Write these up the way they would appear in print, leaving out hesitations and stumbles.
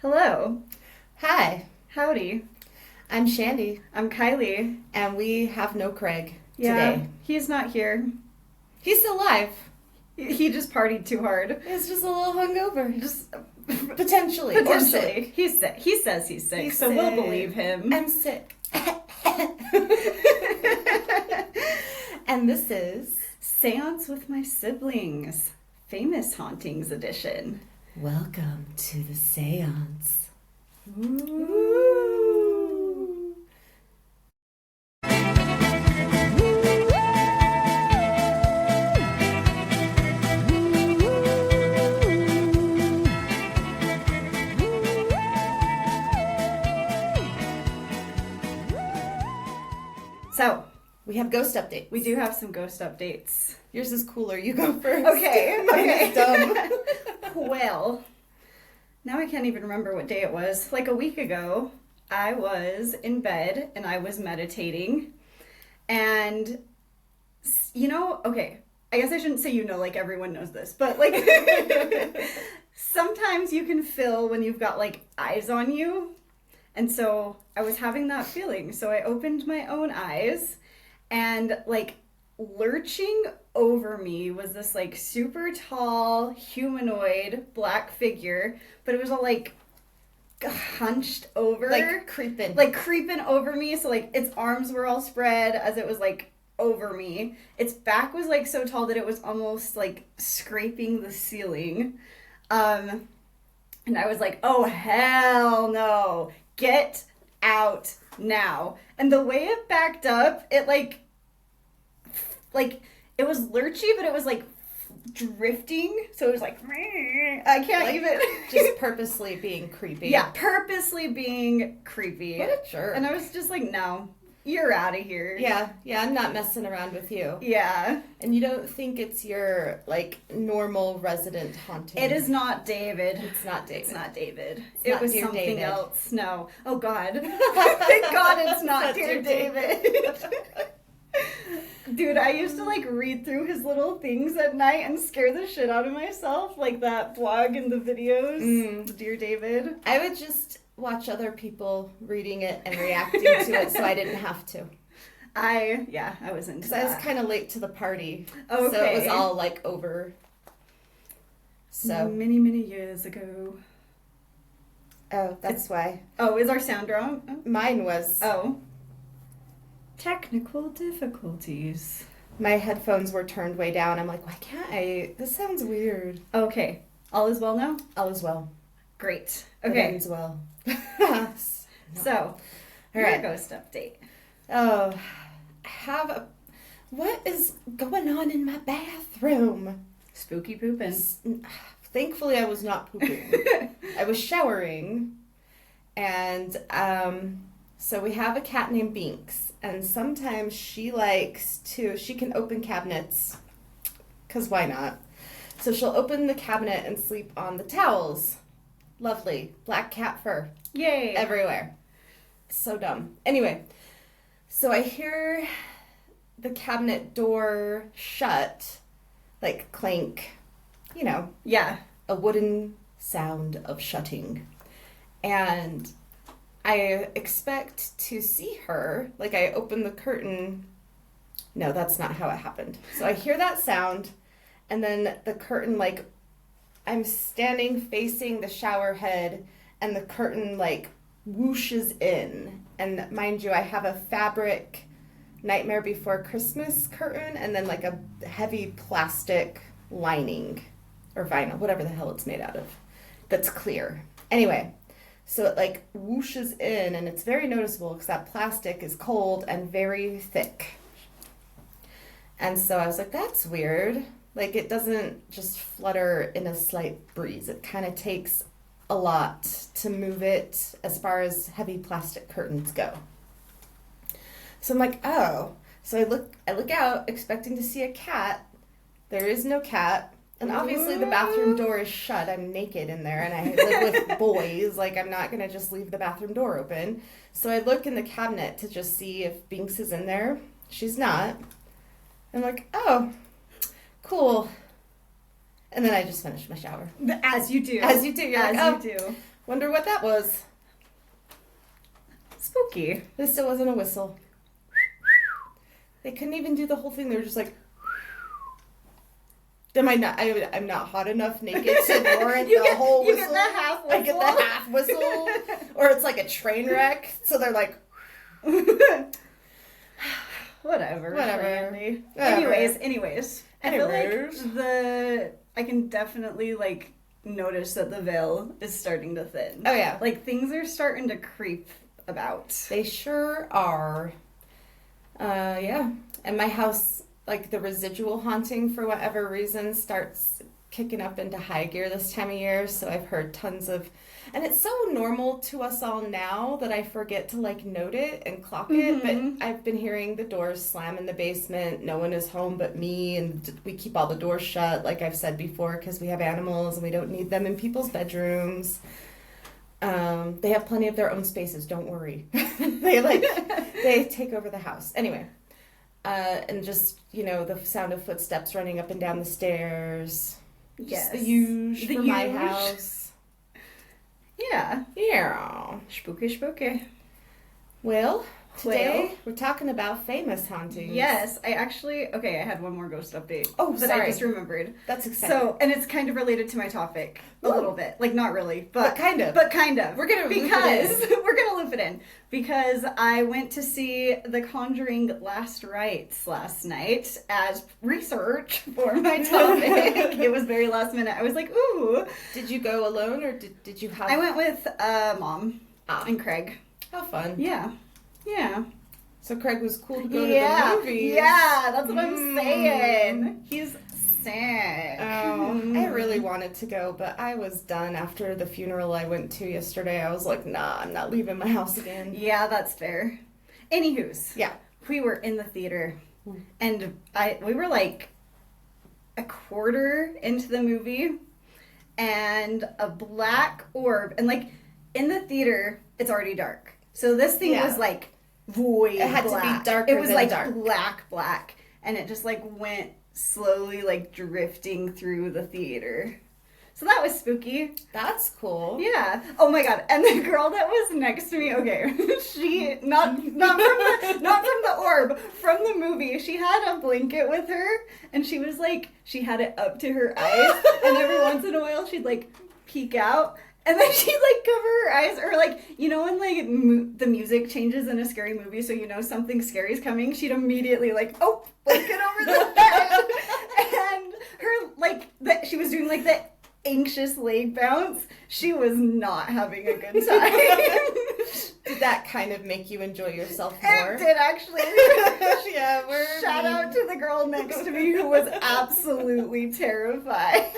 Hello. Hi, Howdy. I'm Shandi, I'm Kylee. and we have no Craig Yeah, today. he's not here. He's still alive. He just partied too hard. He's just a little hungover. Just Potentially. Or sick. He's sick. He says he's sick, He's so sick. we'll believe him. I'm sick. And this is Seance with My Siblings, Famous Hauntings edition. Welcome to the Seance. Ooh. So, We have ghost updates. we do have some ghost updates. Yours is cooler. You go first. Okay, Mine okay. is dumb. Well, now I can't even remember what day it was. Like a week ago, I was in bed and I was meditating. And, okay, I guess I shouldn't say like everyone knows this, but like sometimes you can feel when you've got like eyes on you. And so I was having that feeling. So I opened my own eyes and like lurching over me was this like super tall humanoid black figure, but it was all like hunched over, Like creeping. like creeping over me. So like its arms were all spread as it was like over me. Its back was like so tall that it was almost like scraping the ceiling. And I was like, oh hell no, get out now. And the way it backed up, it like it was lurchy, but it was like drifting. So it was like, I can't Like, even. just purposely being creepy. Yeah, purposely being creepy. What a jerk. And I was just like, no, you're out of here. Yeah, I'm not messing around with you. Yeah. And you don't think it's your, like, normal resident haunting? It is not David. It's not David. It's not David. It's It not was Dear something David. else. No. Oh, God. Thank God it's not Dear David. Dude, I used to, like, read through his little things at night and scare the shit out of myself. Like that blog and the videos. Dear David. I would just watch other people reading it and reacting to it so I didn't have to. I was into Because that. I was kind of late to the party. Okay. So it was all, like, over. So. Many, many years ago. Oh, that's why. Oh, is our sound wrong? Mine was. Oh. Technical difficulties. My headphones were turned way down. I'm like, why can't I? This sounds weird. Okay. All is well now? All is well. Great. It Okay. ends well. So, All your right. ghost update. Oh, what is going on in my bathroom? Spooky pooping. Thankfully, I was not pooping. I was showering, and so we have a cat named Binks, and sometimes she can open cabinets, because why not? So she'll open the cabinet and sleep on the towels. Lovely. Black cat fur. Yay. Everywhere. So dumb. Anyway, so I hear the cabinet door shut, like clank, Yeah. a wooden sound of shutting. And I expect to see her, like I open the curtain. No, that's not how it happened. So I hear that sound, and then the curtain, like, I'm standing facing the shower head, and the curtain, like, whooshes in. And mind you, I have a fabric Nightmare Before Christmas curtain, and then, like, a heavy plastic lining, or vinyl, whatever the hell it's made out of, that's clear. Anyway, so it, like, whooshes in, and it's very noticeable because that plastic is cold and very thick. And so I was like, that's weird. Like, it doesn't just flutter in a slight breeze. It kind of takes a lot to move it as far as heavy plastic curtains go. So I'm like, oh. So I look out, expecting to see a cat. There is no cat. And obviously the bathroom door is shut. I'm naked in there, and I live with boys. Like, I'm not going to just leave the bathroom door open. So I look in the cabinet to just see if Binks is in there. She's not. I'm like, oh, cool. And then I just finished my shower. As you do. As you do. You're As like, oh, you do. Wonder what that was. Spooky. At least it wasn't a whistle. They couldn't even do the whole thing. They were just like... I'm not hot enough naked to warrant the whole whistle. You get the half whistle. I get the half whistle. Or it's like a train wreck. So they're like... Whatever. Whatever. Anyways. I feel like I can definitely, like, notice that the veil is starting to thin. Oh, yeah. Like, things are starting to creep about. They sure are. Yeah. And my house, like, the residual haunting, for whatever reason, starts kicking up into high gear this time of year. So I've heard tons of... And it's so normal to us all now that I forget to, like, note it and clock it. But I've been hearing the doors slam in the basement. No one is home but me. And we keep all the doors shut, like I've said before, because we have animals and we don't need them in people's bedrooms. They have plenty of their own spaces. Don't worry. They take over the house. Anyway. And just, the sound of footsteps running up and down the stairs. Yes. Just the usual for my house. Yeah. Yeah. Spooky. Well, today we're talking about famous hauntings. Yes, I had one more ghost update. Oh, that sorry. I just remembered. That's exciting. So, and it's kind of related to my topic a little bit. Like, not really, but kind of. But kind of. We're going to loop it in. Because I went to see The Conjuring Last Rites last night as research for my topic. It was very last minute. I was like, ooh. Did you go alone or did you have... I went with Mom and Craig. How fun. Yeah. So Craig was cool to go to the movies. Yeah, that's what I'm saying. He's sick. Oh, I really wanted to go, but I was done after the funeral I went to yesterday. I was like, nah, I'm not leaving my house again. Yeah, that's fair. Anywho's. Yeah. We were in the theater, and we were like a quarter into the movie, and a black orb, and like in the theater, it's already dark. So this thing was like void black. It had to be darker. It was than like dark. black, and it just like went slowly like drifting through the theater. So that was spooky. That's cool. Yeah. Oh my god. And the girl that was next to me, okay, she not from the orb, from the movie. She had a blanket with her, and she was like, she had it up to her eyes, and every once in a while she'd like peek out. And then she'd, like, cover her eyes, or, like, when, like, the music changes in a scary movie, so you know something scary is coming, she'd immediately, like, oh, like, get over the bed. And her, like, she was doing, like, the anxious leg bounce. She was not having a good time. Did that kind of make you enjoy yourself more? It did, actually. Yeah, Shout out to the girl next to me who was absolutely terrified.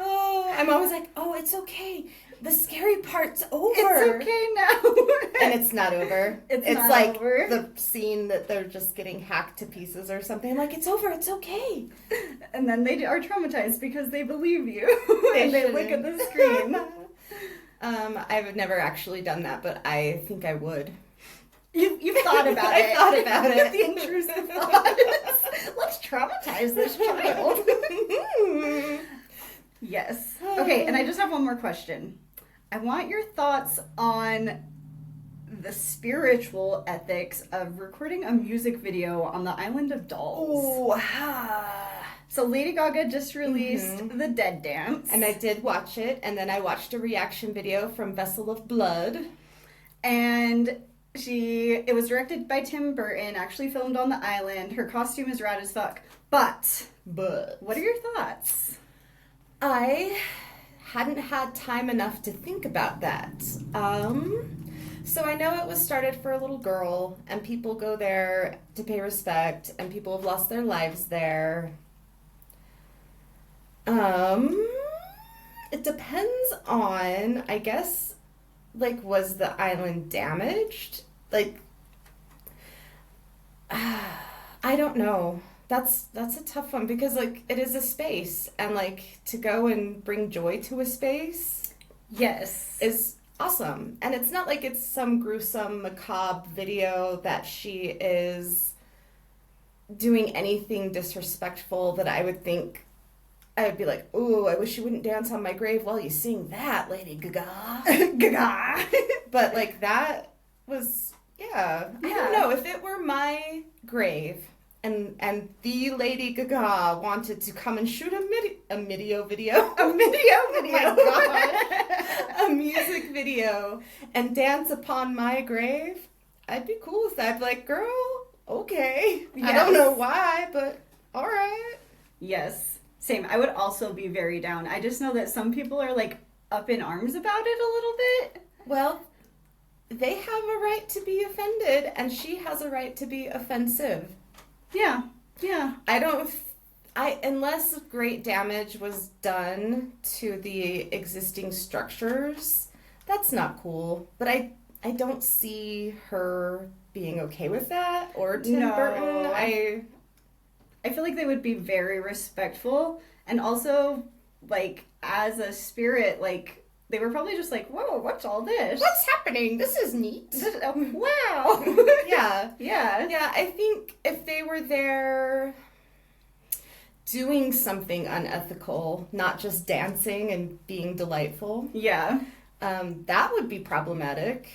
Oh, I'm always like, oh, it's okay. The scary part's over. It's okay now. And it's not over. It's not like over. The scene that they're just getting hacked to pieces or something. I'm like, it's over. It's okay. And then they are traumatized because they believe you. And they look at the screen. I've never actually done that, but I think I would. You've thought about it. I thought about it. The intrusive thoughts. Let's traumatize this child. Yes. Okay, and I just have one more question. I want your thoughts on the spiritual ethics of recording a music video on the island of dolls. Oh, So Lady Gaga just released The Dead Dance. And I did watch it, and then I watched a reaction video from Vessel of Blood. And it was directed by Tim Burton, actually filmed on the island. Her costume is rad as fuck. But, what are your thoughts? I hadn't had time enough to think about that. So I know it was started for a little girl, and people go there to pay respect, and people have lost their lives there. It depends on, I guess, like, was the island damaged? Like, I don't know. That's a tough one because, like, it is a space, and, like, to go and bring joy to a space, yes, is awesome. And it's not like it's some gruesome, macabre video that she is doing anything disrespectful that I would think I would be like, ooh, I wish you wouldn't dance on my grave while you sing that, Lady Gaga. Gaga. But, like, that was, yeah. I don't know. If it were my grave and the Lady Gaga wanted to come and shoot a video video. A video video. Oh, my God. A music video and dance upon my grave, I'd be cool with that. I'd be like, girl, okay. Yes. I don't know why, but all right. Yes. Same. I would also be very down. I just know that some people are, like, up in arms about it a little bit. Well, they have a right to be offended, and she has a right to be offensive. Yeah. Yeah. Unless great damage was done to the existing structures, that's not cool. But I don't see her being okay with that, or Tim Burton. I feel like they would be very respectful, and also, like, as a spirit, like, they were probably just like, whoa, what's all this? What's happening? This is neat. Wow. Yeah. Yeah. Yeah, I think if they were there doing something unethical, not just dancing and being delightful, yeah, that would be problematic.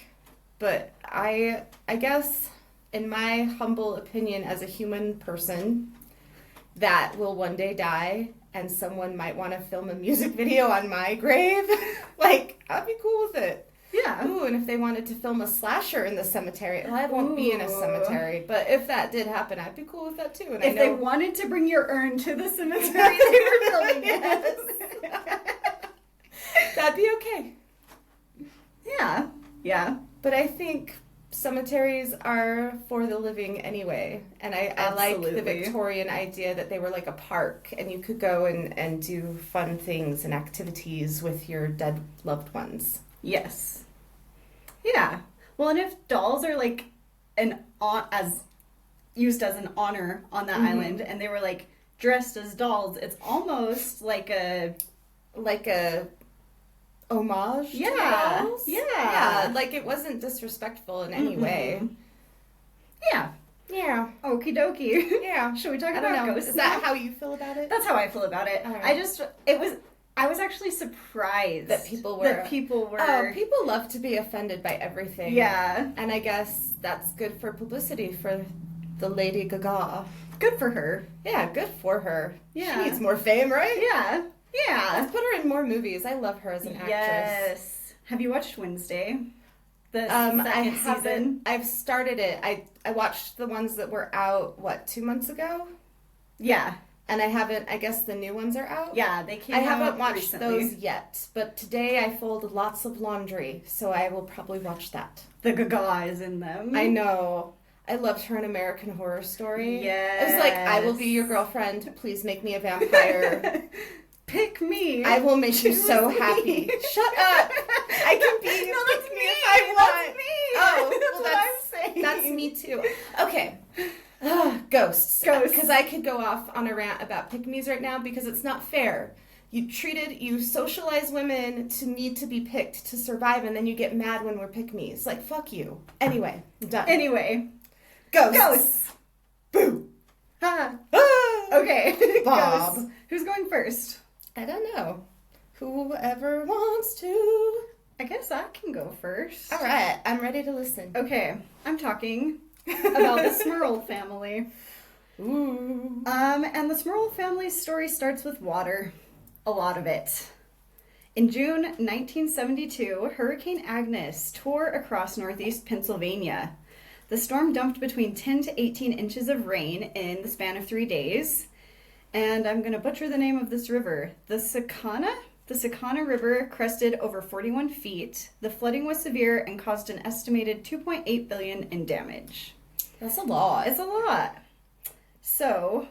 But I guess, in my humble opinion as a human person, that will one day die, and someone might want to film a music video on my grave. Like, I'd be cool with it. Yeah. Ooh, and if they wanted to film a slasher in the cemetery, well, I won't be in a cemetery, but if that did happen, I'd be cool with that too. And if they wanted to bring your urn to the cemetery, they were filming it. That'd be okay. Yeah. Yeah. But I think cemeteries are for the living anyway, and I like the Victorian idea that they were like a park, and you could go and do fun things and activities with your dead loved ones. Yes. Yeah. Well, and if dolls are like used as an honor on that island, and they were like dressed as dolls, it's almost like a homage to dolls. Yeah. Like, it wasn't disrespectful in any way. Yeah. Yeah. Okie dokie. Yeah. Should we talk about ghosts? Is that how you feel about it? That's how I feel about it. Right. I was actually surprised that people were. Oh, people love to be offended by everything. Yeah. And I guess that's good for publicity for the Lady Gaga. Good for her. Yeah, good for her. Yeah. She needs more fame, right? Yeah. Yeah. Let's put her in more movies. I love her as an actress. Yes. Have you watched Wednesday? The second season? I've started it. I watched the ones that were out, 2 months ago? Yeah. And I haven't, I guess the new ones are out? Yeah, they came out I haven't watched recently. those yet. But today I folded lots of laundry, so I will probably watch that. The Gaga is in them. I know. I loved her in American Horror Story. Yes. It was like, I will be your girlfriend. Please make me a vampire. Pick me. I will make you so happy. Shut up. I can be. No, that's me. If I want. Me. Oh, well, that's what I'm saying. That's me too. Okay. Ghosts. Because I could go off on a rant about pick-me's right now because it's not fair. You socialize women to need to be picked to survive, and then you get mad when we're pick-me's. Like, fuck you. Anyway, I'm done. Anyway. Ghosts. Boo. Ha. Okay. Bob. Ghosts. Who's going first? I don't know. Whoever wants to. I guess I can go first. All right. I'm ready to listen. Okay. I'm talking about the Smurl family. Ooh. And the Smurl family's story starts with water. A lot of it. In June 1972, Hurricane Agnes tore across northeast Pennsylvania. The storm dumped between 10 to 18 inches of rain in the span of 3 days. And I'm going to butcher the name of this river. The Sakana River crested over 41 feet. The flooding was severe and caused an estimated $2.8 billion in damage. That's a lot. It's a lot. So,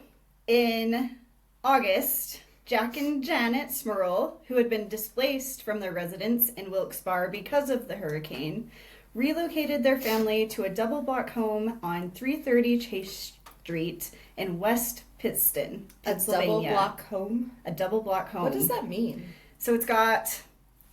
in August, Jack and Janet Smurl, who had been displaced from their residence in Wilkes-Barre because of the hurricane, relocated their family to a double-block home on 330 Chase Street in West Pittston, Pennsylvania. A double-block home? A double-block home. What does that mean? So it's got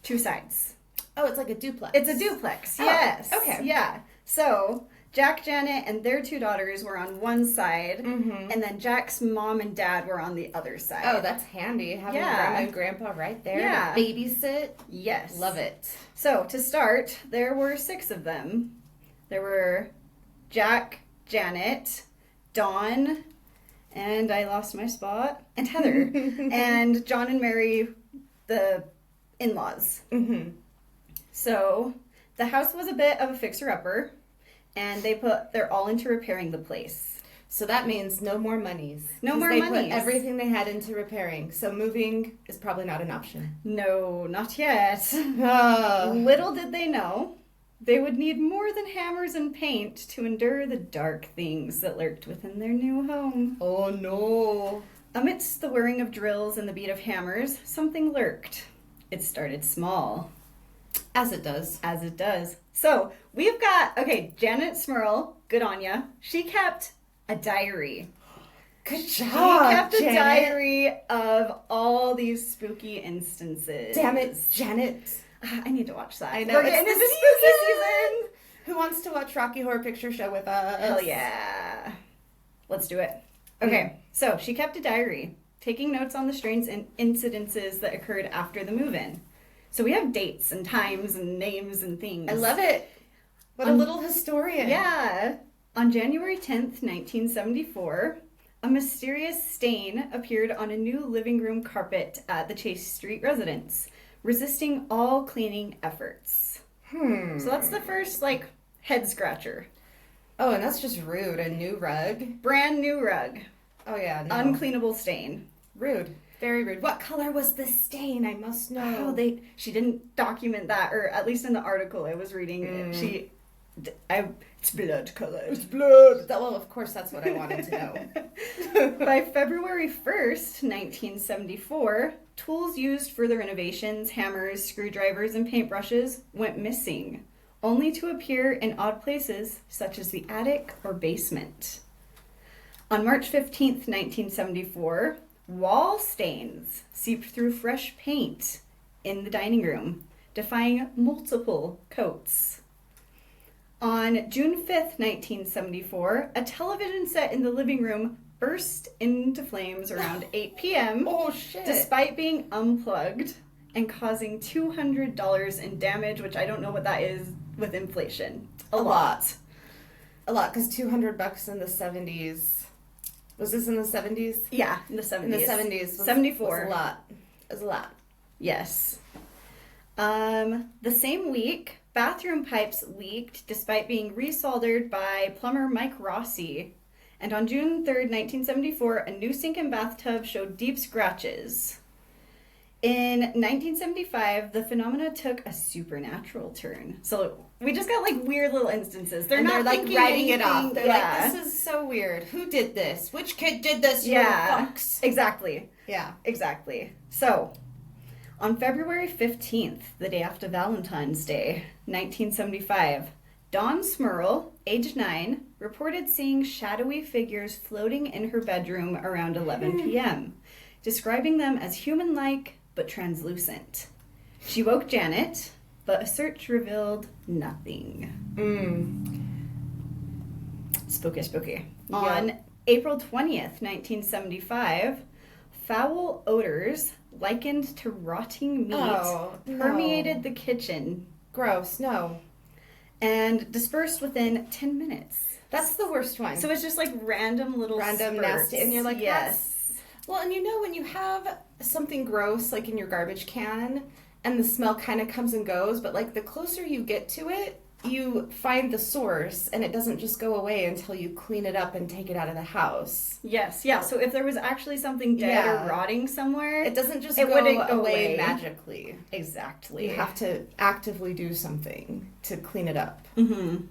2 sides. Oh, it's like a duplex. It's a duplex, yes. Oh, okay. Yeah. So Jack, Janet, and their 2 daughters were on one side, Mm-hmm. and then Jack's mom and dad were on the other side. Oh, that's handy. Having grandma and grandpa right there to babysit. Yes. Love it. So, to start, there were 6 of them. There were Jack, Janet, Dawn, and I lost my spot, and Heather, and John and Mary, the in-laws. Mm-hmm. So, the house was a bit of a fixer-upper, and they're all into repairing the place. So that means no more monies. No more they monies. Put everything they had into repairing. So moving is probably not an option. No, not yet. Oh. Little did they know, they would need more than hammers and paint to endure the dark things that lurked within their new home. Oh no. Amidst the whirring of drills and the beat of hammers, something lurked. It started small. As it does. As it does. So, we've got, Janet Smurl, good on ya. She kept a diary. Good She job, kept a Janet. diary of all these spooky instances. Damn it, Janet. I need to watch that. I know. We're It's getting the into spooky season. Who wants to watch Rocky Horror Picture Show with us? Hell yeah. Let's do it. Okay, so she kept a diary, taking notes on the strange incidences that occurred after the move-in. So we have dates and times and names and things. I love it. What a little historian. Yeah. On January 10th, 1974, a mysterious stain appeared on a new living room carpet at the Chase Street residence, resisting all cleaning efforts. So that's the first, head scratcher. Oh, and that's just rude. A new rug. Brand new rug. Oh, yeah. No. Uncleanable stain. Rude. Very rude. What color was the stain? I must know. Oh, she didn't document that, or at least in the article I was reading, it's blood colored. It's blood. Well, of course, that's what I wanted to know. By February 1st, 1974, tools used for the renovations, hammers, screwdrivers, and paintbrushes went missing, only to appear in odd places such as the attic or basement. On March 15th, 1974, wall stains seeped through fresh paint in the dining room, defying multiple coats. On June 5th, 1974, a television set in the living room burst into flames around 8 p.m. Oh, shit. Despite being unplugged and causing $200 in damage, which I don't know what that is with inflation. A lot. A lot, because $200 in the 70s. Was this in the 70s? Yeah, in the 70s. In the 70s. 74. Was a lot. It was a lot. Yes. The same week, bathroom pipes leaked despite being resoldered by plumber Mike Rossi. And on June 3rd, 1974, a new sink and bathtub showed deep scratches. In 1975, the phenomena took a supernatural turn. So we just got weird little instances. They're writing it off. They're yeah. this is so weird. Who did this? Which kid did this? You fucks. Exactly. Yeah. Exactly. So, on February 15th, the day after Valentine's Day, 1975, Dawn Smurl, age 9, reported seeing shadowy figures floating in her bedroom around 11 p.m., describing them as human-like but translucent. She woke Janet, but a search revealed nothing. Spooky, spooky. Yeah. On April 20th, 1975, foul odors likened to rotting meat permeated the kitchen Gross. No. and dispersed within 10 minutes. That's the worst one. So it's just random little Random spurts. nasty. And you're like, yes. Well, and when you have something gross in your garbage can and the smell kind of comes and goes, but the closer you get to it, you find the source and it doesn't just go away until you clean it up and take it out of the house. Yes, yeah. So if there was actually something dead or rotting somewhere, it doesn't just wouldn't go away magically. Exactly. You have to actively do something to clean it up. Mm-hmm.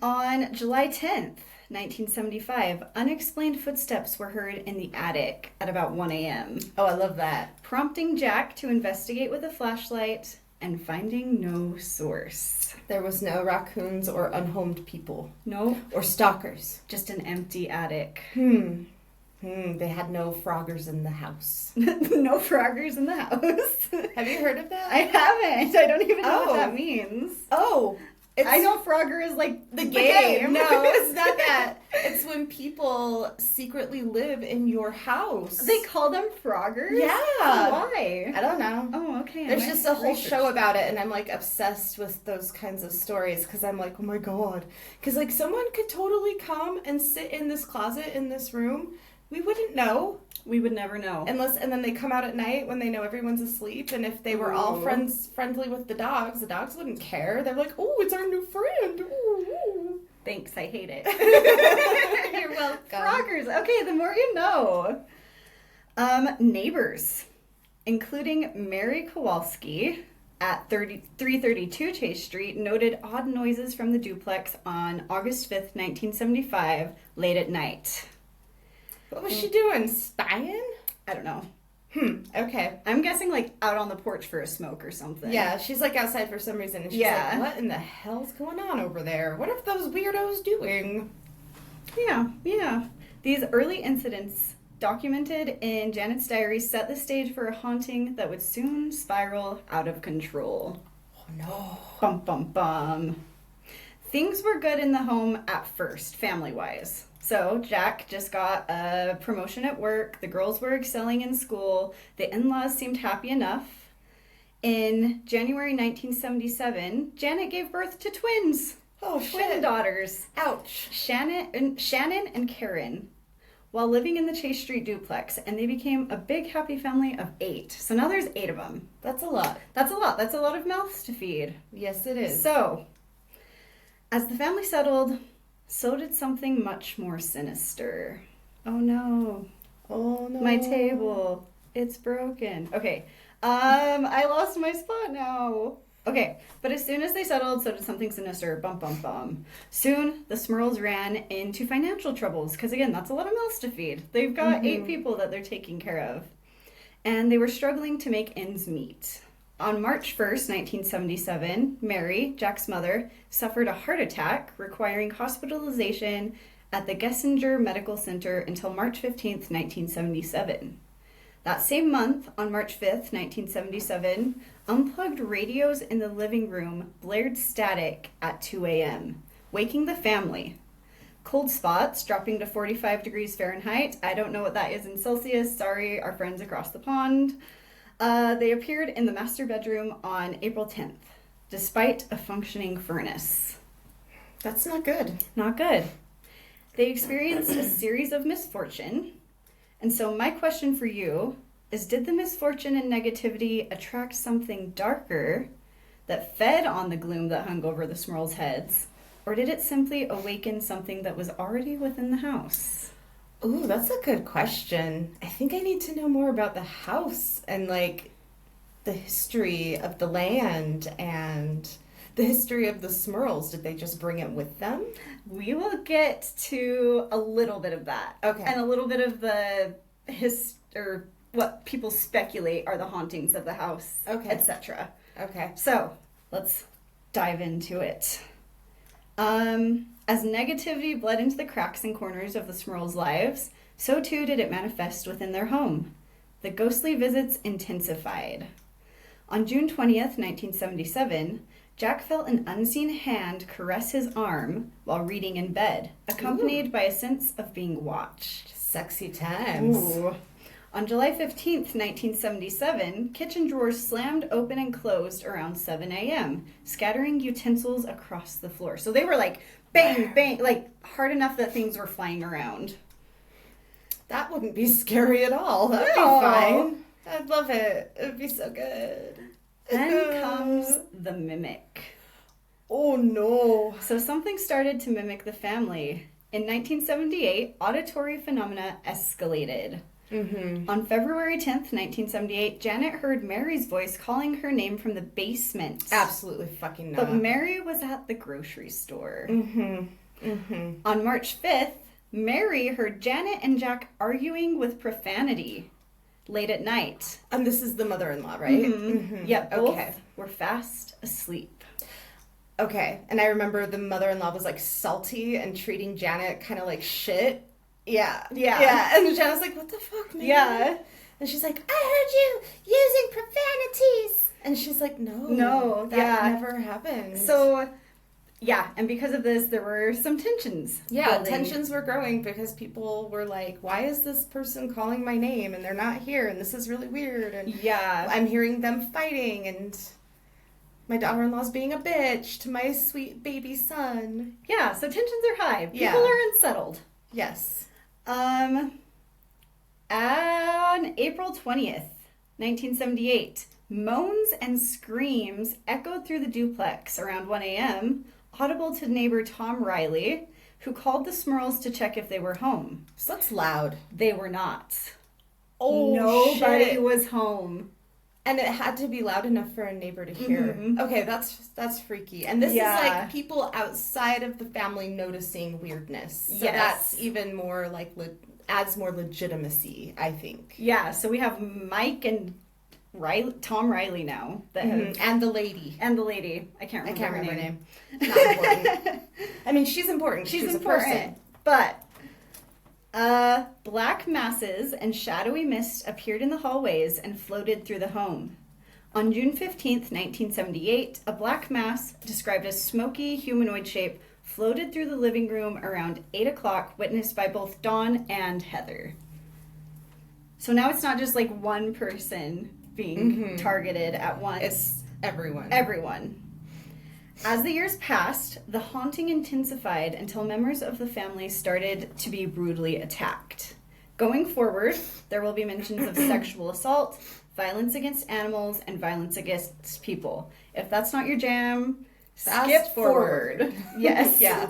On July 10th, 1975, unexplained footsteps were heard in the attic at about 1 a.m. Oh, I love that. Prompting Jack to investigate with a flashlight and finding no source. There was no raccoons or unhomed people. No. Or stalkers. Just an empty attic. They had no froggers in the house. No froggers in the house. Have you heard of that? I haven't. I don't even know what that means. Oh, I know Frogger is like the game. No, it's not that. It's when people secretly live in your house. They call them Froggers? Yeah. Why? I don't know. Oh, okay. There's just a whole show about it, and I'm like obsessed with those kinds of stories because I'm like, oh my god. Because like someone could totally come and sit in this closet in this room. We wouldn't know. We would never know. And then they come out at night when they know everyone's asleep, and if they were all friendly with the dogs wouldn't care. They're like, oh, it's our new friend. Ooh. Thanks, I hate it. You're welcome. Froggers. Okay, the more you know. Neighbors, including Mary Kowalski at 332 Chase Street, noted odd noises from the duplex on August 5th, 1975, late at night. What was she doing? Spying? I don't know. Okay. I'm guessing like out on the porch for a smoke or something. Yeah, she's like outside for some reason. And she's like, what in the hell's going on over there? What are those weirdos doing? Yeah. These early incidents documented in Janet's diary set the stage for a haunting that would soon spiral out of control. Oh no. Bum, bum, bum. Things were good in the home at first, family-wise. So Jack just got a promotion at work. The girls were excelling in school. The in-laws seemed happy enough. In January 1977, Janet gave birth to twins. Oh, Twin daughters. Ouch. Shannon and Karen, while living in the Chase Street duplex, and they became a big happy family of 8. So now there's 8 of them. That's a lot. That's a lot. That's a lot of mouths to feed. Yes, it is. So, as the family settled, so did something much more sinister. Oh no. Oh no. My table. It's broken. Okay. I lost my spot now. Okay, but as soon as they settled, so did something sinister. Bum, bum, bum. Soon, the Smurls ran into financial troubles, because again, that's a lot of mouths to feed. They've got 8 people that they're taking care of. And they were struggling to make ends meet. On March 1st, 1977, Mary, Jack's mother, suffered a heart attack requiring hospitalization at the Gessinger Medical Center until March 15th, 1977. That same month, on March 5th, 1977, unplugged radios in the living room blared static at 2 a.m., waking the family. Cold spots dropping to 45 degrees Fahrenheit. I don't know what that is in Celsius. Sorry, our friends across the pond. They appeared in the master bedroom on April 10th, despite a functioning furnace. That's not good. Not good. They experienced a series of misfortune. And so my question for you is, did the misfortune and negativity attract something darker that fed on the gloom that hung over the Smurls' heads? Or did it simply awaken something that was already within the house? Ooh, that's a good question. I think I need to know more about the house and, like, the history of the land and the history of the Smurls. Did they just bring it with them? We will get to a little bit of that. Okay. And a little bit of the or what people speculate are the hauntings of the house, okay, etc. Okay. So, let's dive into it. As negativity bled into the cracks and corners of the Smurls' lives, so too did it manifest within their home. The ghostly visits intensified. On June 20th, 1977, Jack felt an unseen hand caress his arm while reading in bed, accompanied by a sense of being watched. Sexy times. Ooh. On July 15th, 1977, kitchen drawers slammed open and closed around 7 a.m., scattering utensils across the floor. So they were like, bang, bang, like hard enough that things were flying around. That wouldn't be scary at all. That'd be fine. I'd love it. It would be so good. Then comes the mimic. Oh no. So something started to mimic the family. In 1978, auditory phenomena escalated. Mm-hmm. On February 10th, 1978, Janet heard Mary's voice calling her name from the basement. Absolutely fucking not. But Mary was at the grocery store. Mm-hmm. Mm-hmm. On March 5th, Mary heard Janet and Jack arguing with profanity late at night. And this is the mother-in-law, right? Mm-hmm. Mm-hmm. Yep, both were fast asleep. Okay, and I remember the mother-in-law was like salty and treating Janet kind of like shit. Yeah. And Janet's like, what the fuck, man? Yeah. And she's like, I heard you using profanities. And she's like, no, that never happened. So Yeah, and because of this, there were some tensions. Yeah, building. tensions were growing because people were like, why is this person calling my name and they're not here and this is really weird and Yeah. I'm hearing them fighting and my daughter-in-law's being a bitch to my sweet baby son. Yeah, so tensions are high. People Yeah. are unsettled. Yes. On April 20th, 1978, moans and screams echoed through the duplex around 1 a.m., audible to neighbor Tom Riley, who called the Smurls to check if they were home. So that's loud. They were not. Oh, Nobody shit. was home. And it had to be loud enough for a neighbor to hear. Mhm. Okay, that's freaky. And this Yeah. is like people outside of the family noticing weirdness. So Yes. that's even more like adds more legitimacy, I think. Yeah, so we have Mike and Tom Riley now. That have, And the lady. and the lady. I can't I remember, can't remember her name. name. Not important. I mean, she's important. She's a important. person. But black masses and shadowy mist appeared in the hallways and floated through the home. On June 15th, 1978, a black mass described as smoky humanoid shape floated through the living room around 8 o'clock, witnessed by both Dawn and Heather. So now it's not just like one person being targeted at once. It's everyone. Everyone. As the years passed, the haunting intensified until members of the family started to be brutally attacked. Going forward, there will be mentions of sexual assault, violence against animals, and violence against people. If that's not your jam, skip forward. Yes. Yeah.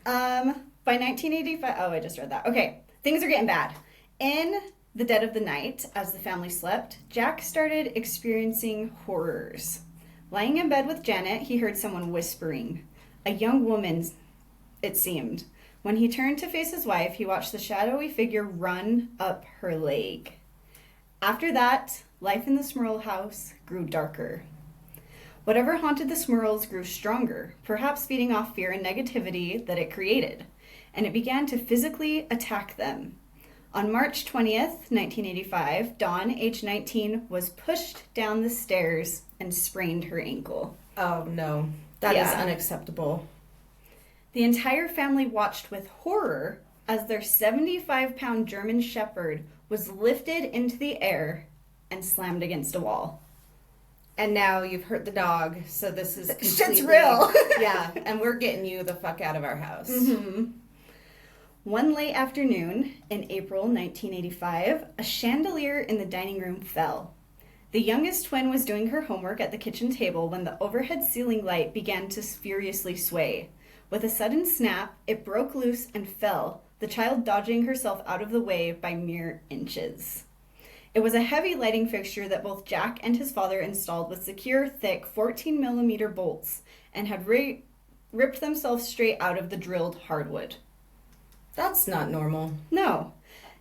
By 1985, I just read that. Okay, things are getting bad. In the dead of the night, as the family slept, Jack started experiencing horrors. Lying in bed with Janet, he heard someone whispering. A young woman, it seemed. When he turned to face his wife, he watched the shadowy figure run up her leg. After that, life in the Smurl house grew darker. Whatever haunted the Smurls grew stronger, perhaps feeding off fear and negativity that it created, and it began to physically attack them. On March 20th, 1985, Dawn, age 19, was pushed down the stairs and sprained her ankle. Oh, no. That is Yeah. unacceptable. The entire family watched with horror as their 75-pound German Shepherd was lifted into the air and slammed against a wall. And now you've hurt the dog, so this is Shit's completely- real. Yeah, and we're getting you the fuck out of our house. One late afternoon in April 1985, a chandelier in the dining room fell. The youngest twin was doing her homework at the kitchen table when the overhead ceiling light began to furiously sway. With a sudden snap, it broke loose and fell, the child dodging herself out of the way by mere inches. It was a heavy lighting fixture that both Jack and his father installed with secure, thick 14-millimeter bolts and had ripped themselves straight out of the drilled hardwood. That's not normal. No.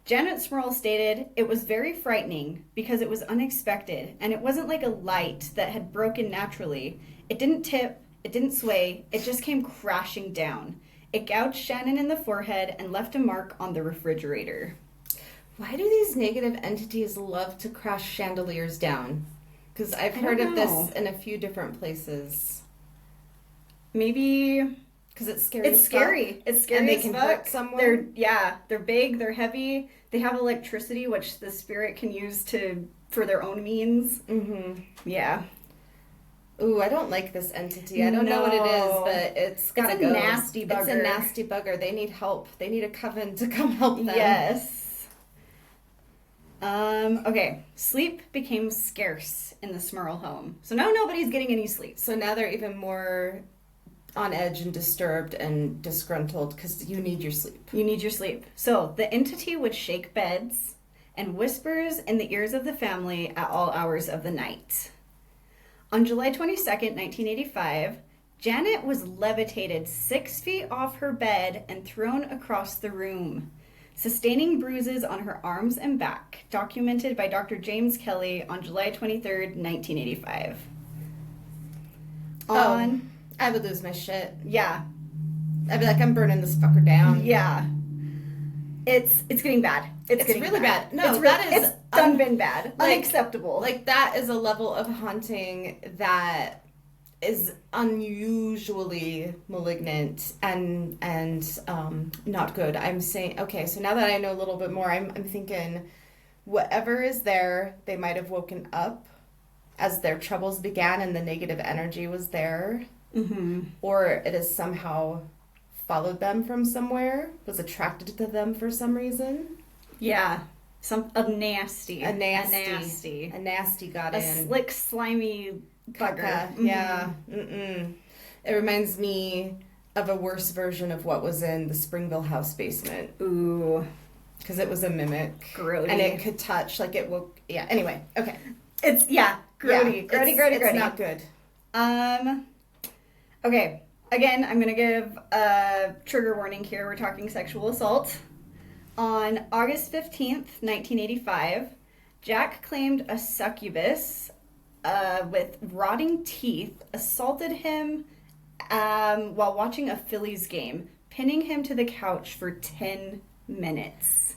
Janet Smurl stated, "It was very frightening because it was unexpected, and it wasn't like a light that had broken naturally. It didn't tip, it didn't sway, it just came crashing down. It gouged Shannon in the forehead and left a mark on the refrigerator." Why do these negative entities love to crash chandeliers down? Because I've I heard don't of know. this in a few different places. Maybe Because it's scary. it's as scary. fuck. It's scary And they as can fuck. hurt someone. They're big, they're heavy. They have electricity, which the spirit can use for their own means. Mm-hmm. Yeah. Ooh, I don't like this entity. I don't know what it is, No. but it's gotta It's a go. nasty It's a bugger. nasty bugger. They need help. They need a coven to come help them. Yes. Okay. Sleep became scarce in the Smurl home. So now nobody's getting any sleep. So now they're even more on edge and disturbed and disgruntled because you need your sleep. You need your sleep. So the entity would shake beds and whispers in the ears of the family at all hours of the night. On July 22nd, 1985, Janet was levitated 6 feet off her bed and thrown across the room, sustaining bruises on her arms and back, documented by Dr. James Kelly on July 23rd, 1985. I would lose my shit. Yeah, I'd be like, I'm burning this fucker down. yeah. It's getting bad. It's getting really bad. No, it's done been bad. like- Unacceptable. Like, that is a level of haunting that is unusually malignant and not good. I'm saying, okay, so now that I know a little bit more, I'm thinking whatever is there, they might have woken up as their troubles began and the negative energy was there. Mm-hmm. Or it has somehow followed them from somewhere, was attracted to them for some reason. Yeah. A nasty got in. A slick, slimy bugger. Mm-hmm. Yeah. Mm-mm. It reminds me of a worse version of what was in the Springville house basement. Ooh. Because it was a mimic. Grody. And it could touch, like it woke... Yeah, anyway. Okay. It's, yeah. Grody. It's not good. Okay. Again, I'm going to give a trigger warning here. We're talking sexual assault. On August 15th, 1985, Jack claimed a succubus with rotting teeth assaulted him while watching a Phillies game, pinning him to the couch for 10 minutes.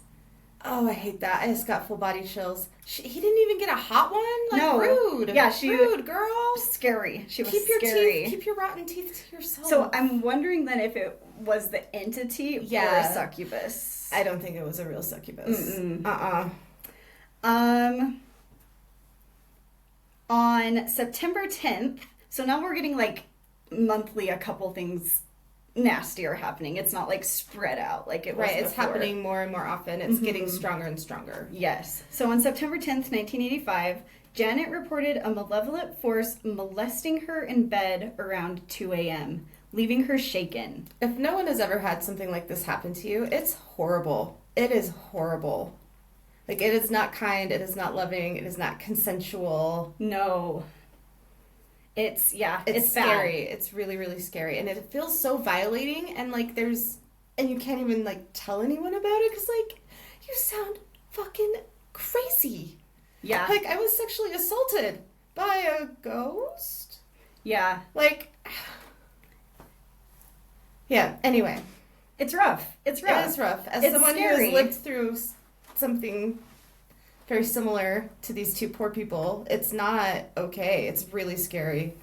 Oh, I hate that. I just got full body chills. He didn't even get a hot one? Like, no. Rude. Yeah, rude, girl. Scary. She was scary. Keep your rotten teeth to yourself. So I'm wondering then if it was the entity or a succubus. I don't think it was a real succubus. Mm-mm. On September 10th, so now we're getting like monthly a couple things nasty are happening. It's not like spread out like it was before. It's happening more and more often. It's getting stronger and stronger. Yes. So on September 10th, 1985, Janet reported a malevolent force molesting her in bed around 2 a.m., leaving her shaken. If no one has ever had something like this happen to you, it's horrible. It is horrible. Like, it is not kind, it is not loving, it is not consensual. No. It's scary. bad. It's really, really scary. And it feels so violating, and, like, and you can't even, like, tell anyone about it, because, like, you sound fucking crazy. Yeah. Like, I was sexually assaulted by a ghost? Yeah. Like... Yeah, anyway. It's rough. It is rough. As someone who has lived through something very similar to these two poor people, it's not okay. It's really scary.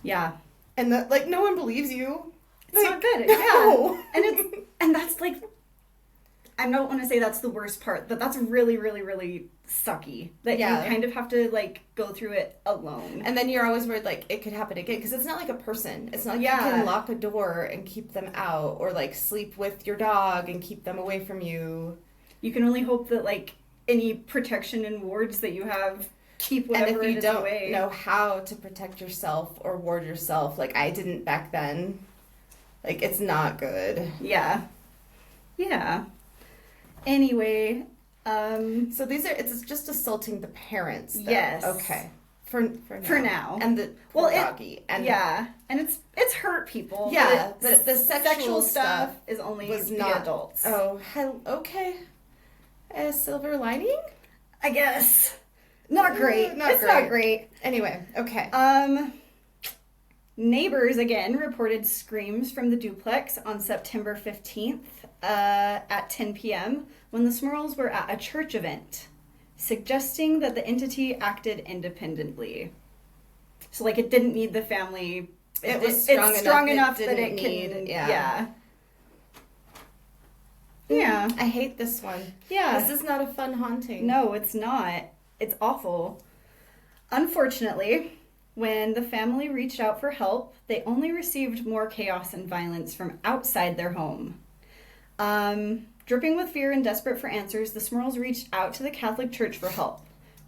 Yeah. And no one believes you. It's not good. No. Yeah. And that's like, I don't want to say that's the worst part, but that's really, really, really sucky that you kind of have to like go through it alone. And then you're always worried like it could happen again because it's not like a person. It's not like you can lock a door and keep them out or like sleep with your dog and keep them away from you. You can only hope that like any protection and wards that you have keep whatever it is away. And if you don't know how to protect yourself or ward yourself, like I didn't back then, like it's not good. Yeah. Anyway, so it's just assaulting the parents. Though. Yes. Okay. For now. And the doggy. And and it's hurt people. Yeah. But the sexual stuff is only was the not adults. Oh, okay. A silver lining? I guess. Not great. Not great. Anyway, okay. Neighbors again reported screams from the duplex on September 15th at 10 p.m. when the Smurls were at a church event, suggesting that the entity acted independently. So, like, it didn't need the family. It's strong enough that it could. Yeah. I hate this one. Yeah. This is not a fun haunting. No, it's not. It's awful. Unfortunately, when the family reached out for help, they only received more chaos and violence from outside their home. Dripping with fear and desperate for answers, the Smurls reached out to the Catholic Church for help.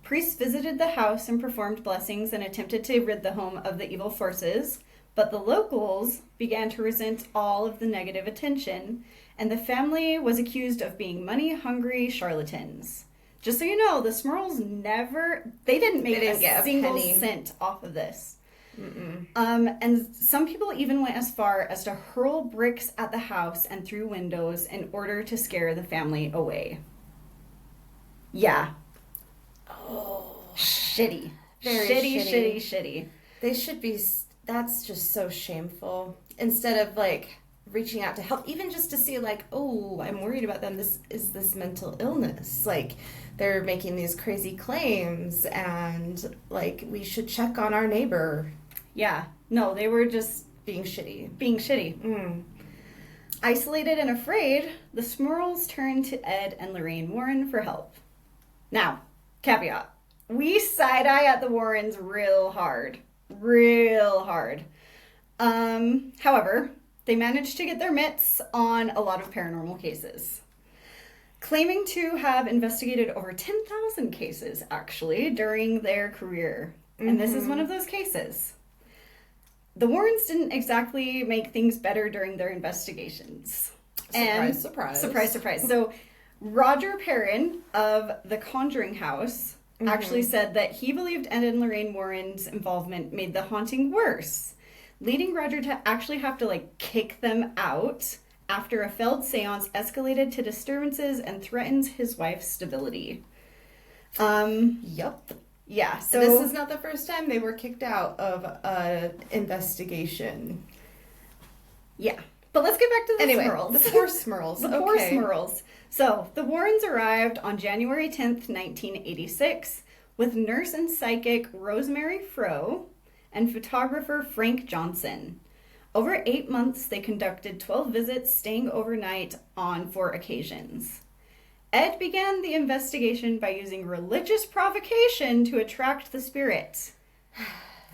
Priests visited the house and performed blessings and attempted to rid the home of the evil forces, but the locals began to resent all of the negative attention, and the family was accused of being money-hungry charlatans. Just so you know, the Smurls they didn't make a single cent off of this. And some people even went as far as to hurl bricks at the house and through windows in order to scare the family away. Yeah. Oh. Shitty. Very shitty. They should be... That's just so shameful. Instead of, like, reaching out to help, even just to see, like, oh, I'm worried about them. This mental illness. Like, they're making these crazy claims, and, like, we should check on our neighbor. Yeah. No, they were just Being shitty. being shitty. Mm. Isolated and afraid, the Smurls turned to Ed and Lorraine Warren for help. Now, caveat. We side-eye at the Warrens real hard. Real hard. However, they managed to get their mitts on a lot of paranormal cases. Claiming to have investigated over 10,000 cases, actually, during their career. And this is one of those cases. The Warrens didn't exactly make things better during their investigations. Surprise. Surprise, surprise. So, Roger Perrin of the Conjuring House actually said that he believed Ed and Lorraine Warren's involvement made the haunting worse, leading Roger to actually have to, kick them out after a failed seance escalated to disturbances and threatens his wife's stability. Yup. Yeah, so... This is not the first time they were kicked out of an investigation. Yeah. But let's get back to the Smurls. The poor Smurls. The poor Smurls. So, the Warrens arrived on January 10th, 1986, with nurse and psychic Rosemary Froh and photographer Frank Johnson. Over 8 months, they conducted 12 visits, staying overnight on 4 occasions. Ed began the investigation by using religious provocation to attract the spirit.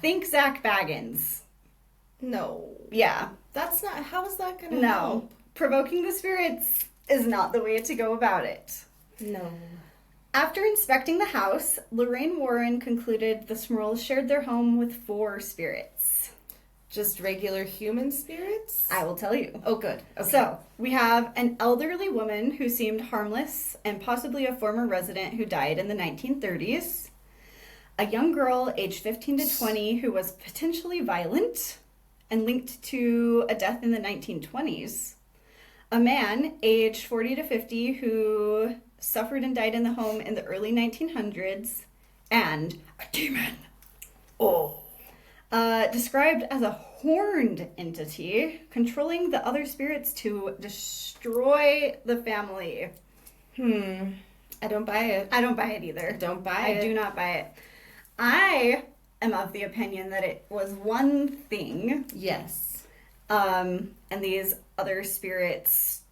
Think Zach Baggins. No. Yeah. That's not... How is that going to No. help? Provoking the spirits is not the way to go about it. No. After inspecting the house, Lorraine Warren concluded the Smurls shared their home with 4 spirits. Just regular human spirits? I will tell you. Oh, good. Okay. So, we have an elderly woman who seemed harmless and possibly a former resident who died in the 1930s. A young girl aged 15 to 20 who was potentially violent and linked to a death in the 1920s. A man aged 40 to 50 who suffered and died in the home in the early 1900s. And a demon. Oh. Described as a horned entity controlling the other spirits to destroy the family. I don't buy it. I don't buy it either. Don't buy it. I do not buy it. I am of the opinion that it was one thing. Yes. And these other spirits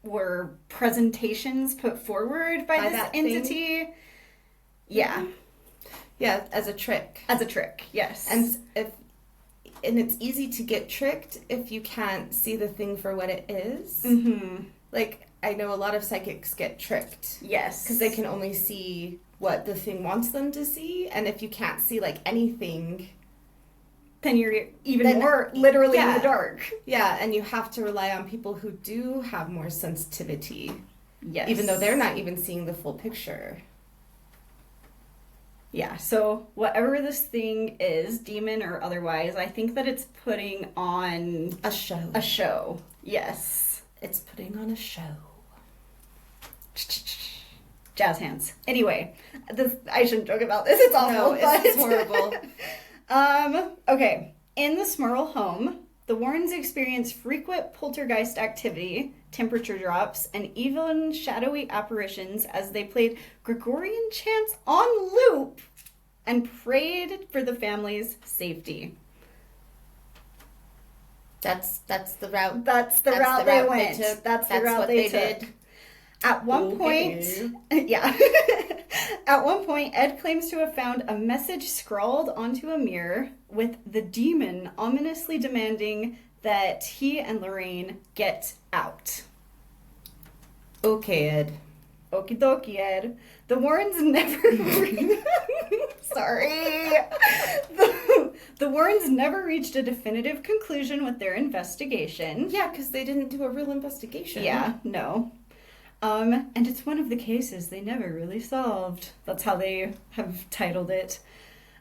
were presentations put forward by this entity. Thing? Yeah. Yeah, as a trick. As a trick, yes. And it's easy to get tricked if you can't see the thing for what it is. Mm-hmm. Like, I know a lot of psychics get tricked. Yes. Because they can only see what the thing wants them to see. And if you can't see, anything... Then you're even more literally in the dark. Yeah, and you have to rely on people who do have more sensitivity. Yes. Even though they're not even seeing the full picture. Yeah, so whatever this thing is, demon or otherwise, I think that it's putting on... A show. A show, yes. It's putting on a show. Jazz hands. Anyway, I shouldn't joke about this, it's awful. No, it's horrible. Okay. In the Smurl home, the Warrens experienced frequent poltergeist activity, temperature drops, and even shadowy apparitions as they played Gregorian chants on loop and prayed for the family's safety. That's the route. That's the route they went. That's the route they took. At one point, yeah. At one point, Ed claims to have found a message scrawled onto a mirror with the demon ominously demanding that he and Lorraine get out. Okay, Ed. Okie dokie, Ed. The Warrens never... Sorry. The Warrens never reached a definitive conclusion with their investigation. Yeah, because they didn't do a real investigation. Yeah, no. And it's one of the cases they never really solved. That's how they have titled it.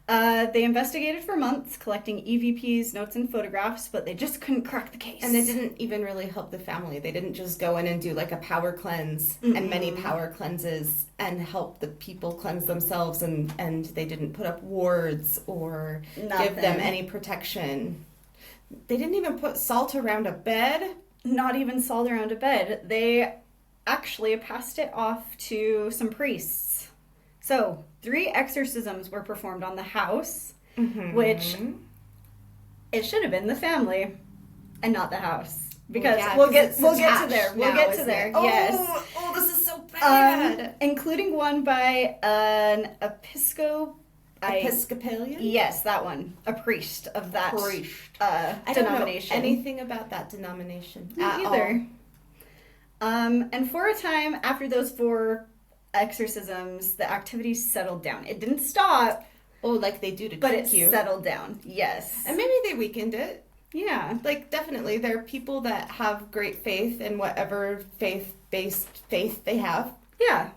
They investigated for months, collecting EVPs, notes, and photographs, but they just couldn't crack the case. And they didn't even really help the family. They didn't just go in and do a power cleanse and many power cleanses and help the people cleanse themselves, and they didn't put up wards or give them any protection. They didn't even put salt around a bed. Not even salt around a bed. They actually passed it off to some priests. So, 3 exorcisms were performed on the house, which It should have been the family and not the house. Because yeah, we'll get to there. now, We'll get to there. Yes. Oh, this is so bad. Including one by an Episcopalian? Yes, that one. A priest of that I don't denomination. know anything about that denomination at either. And for a time after those 4 exorcisms, the activity settled down. It didn't stop. Oh, like they do to but trick it you. settled down. Yes. And maybe they weakened it. Yeah. Like, definitely, there are people that have great faith in whatever faith-based faith they have. Yeah.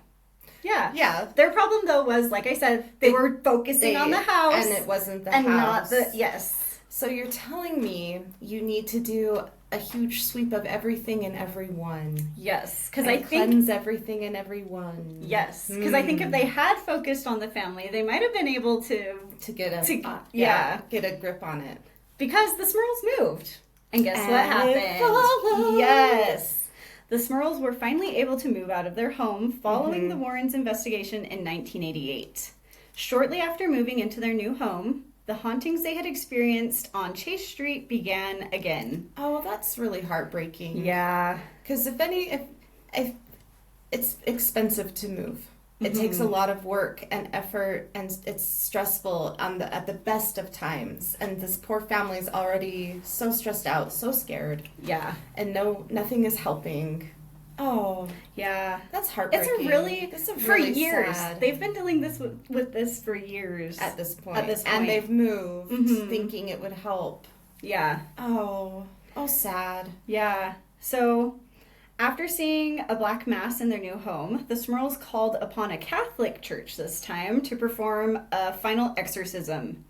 Yeah. Yeah. Their problem, though, was, like I said, they were focusing on the house. And it wasn't the and house. And not the... Yes. So you're telling me you need to do a huge sweep of everything and everyone. Yes. Because I think... cleanse everything and everyone. Yes. Because I think if they had focused on the family, they might have been able to... To get a... get a grip on it. Because the Smurls moved. And guess what happened? Yes. The Smurls were finally able to move out of their home following the Warrens' investigation in 1988. Shortly after moving into their new home, the hauntings they had experienced on Chase Street began again. Oh, that's really heartbreaking. Yeah. Because if it's expensive to move. It takes a lot of work and effort, and it's stressful at the best of times. And this poor family is already so stressed out, so scared. Yeah. And nothing is helping. Oh. Yeah. That's heartbreaking. It's for years. Sad. They've been dealing with this for years. At this point. And they've moved thinking it would help. Yeah. Oh, sad. Yeah. So... After seeing a black mass in their new home, the Smurls called upon a Catholic church this time to perform a final exorcism.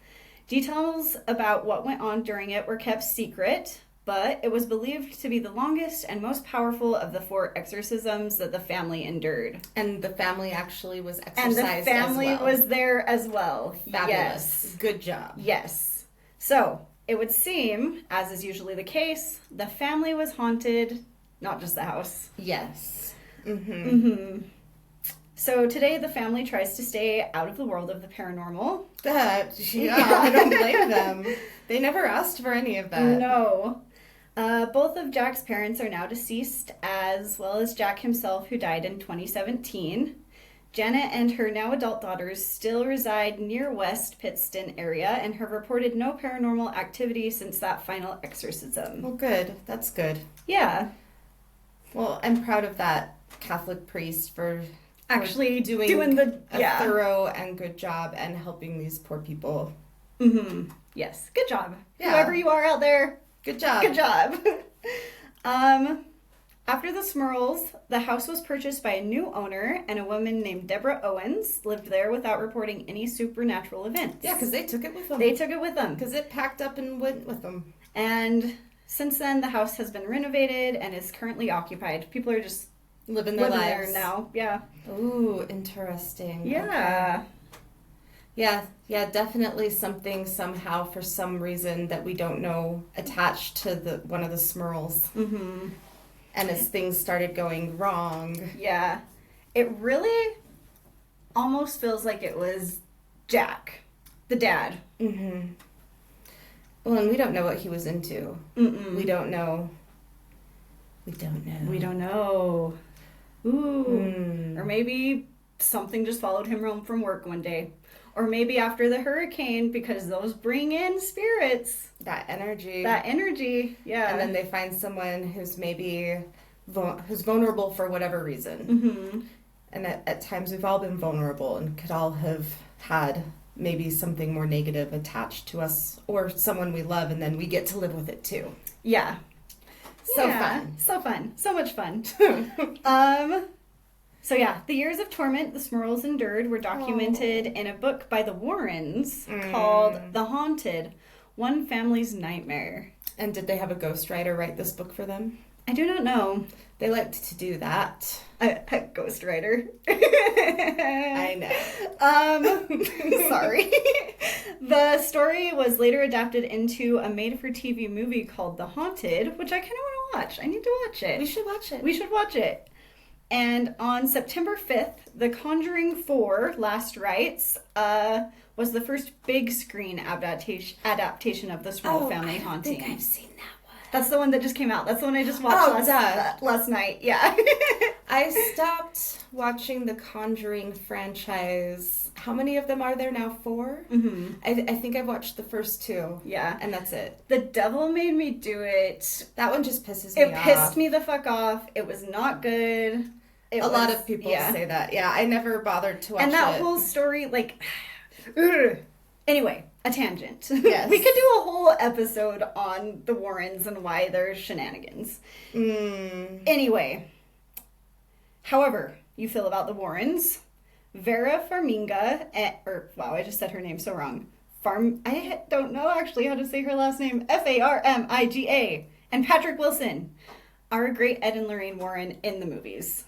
Details about what went on during it were kept secret, but it was believed to be the longest and most powerful of the 4 exorcisms that the family endured. And the family actually was exorcised and the family was there as well. Fabulous. Yes. Good job. Yes. So, it would seem, as is usually the case, the family was haunted... Not just the house. Yes. So today the family tries to stay out of the world of the paranormal. I don't blame them. They never asked for any of that. No. Both of Jack's parents are now deceased, as well as Jack himself, who died in 2017. Janet and her now adult daughters still reside near West Pittston area and have reported no paranormal activity since that final exorcism. Well, good. That's good. Yeah. Well, I'm proud of that Catholic priest for actually doing a thorough and good job and helping these poor people. Yes, good job. Yeah. Whoever you are out there, good job. Good job. After the Smurls, the house was purchased by a new owner, and a woman named Deborah Owens lived there without reporting any supernatural events. Yeah, because they took it with them. Because it packed up and went with them. And since then, the house has been renovated and is currently occupied. People are just living their lives there now. Yeah. Ooh, interesting. Yeah. Okay. Yeah, definitely something somehow for some reason that we don't know attached to one of the Smurls. And as things started going wrong. Yeah. It really almost feels like it was Jack, the dad. Well, and we don't know what he was into. We don't know. Ooh. Or maybe something just followed him home from work one day. Or maybe after the hurricane, because those bring in spirits. That energy, yeah. And then they find someone who's maybe who's vulnerable for whatever reason. And at times we've all been vulnerable and could all have had maybe something more negative attached to us or someone we love, and then we get to live with it too. Yeah. Fun. So fun. So much fun. So yeah, the years of torment the Smurls endured were documented in a book by the Warrens called The Haunted, One Family's Nightmare. And did they have a ghostwriter write this book for them? I do not know. They liked to do that. A ghostwriter. I know. Sorry. The story was later adapted into a made-for-TV movie called The Haunted, which I kind of want to watch. I need to watch it. We should watch it. We should watch it. And on September 5th, The Conjuring 4, Last Rites, was the first big screen adaptation of the Smurl family haunting. I think I've seen that one. That's the one that just came out. That's the one I just watched last night. Yeah. I stopped watching the Conjuring franchise. How many of them are there now? 4? Mm-hmm. I think I've watched the first 2. Yeah. And that's it. The Devil Made Me Do It. That one just pisses me off. It pissed me the fuck off. It was not good. A lot of people say that. Yeah, I never bothered to watch it. And that whole story, like... ugh. Anyway, a tangent. Yes. We could do a whole episode on the Warrens and why there's shenanigans. Anyway. However you feel about the Warrens, Vera Farmiga, I just said her name so wrong. I don't know actually how to say her last name. Farmiga, and Patrick Wilson are a great Ed and Lorraine Warren in the movies.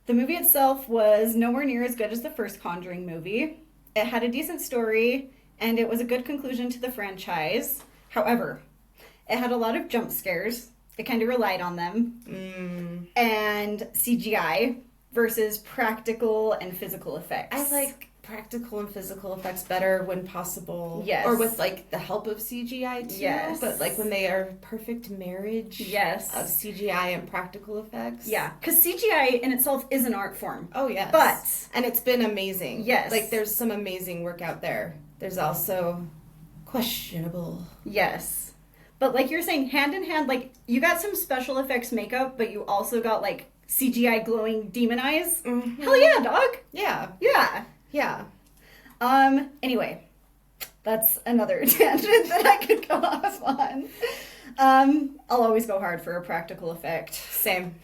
The movie itself was nowhere near as good as the first Conjuring movie. It had a decent story, and it was a good conclusion to the franchise. However, it had a lot of jump scares. It kind of relied on them. And CGI versus practical and physical effects. I like practical and physical effects better when possible. Yes. Or with, like, the help of CGI, too. Yes. But, like, when they are perfect marriage of CGI and practical effects. Yeah, because CGI in itself is an art form. Oh, yes. But... And it's been amazing. Yes. Like, there's some amazing work out there. There's also questionable. Yes. But like you're saying, hand in hand, like, you got some special effects makeup, but you also got, like, CGI glowing demon eyes. Mm-hmm. Hell yeah, dog. Yeah. Yeah. Yeah. Anyway, that's another tangent that I could go off on. I'll always go hard for a practical effect. Same.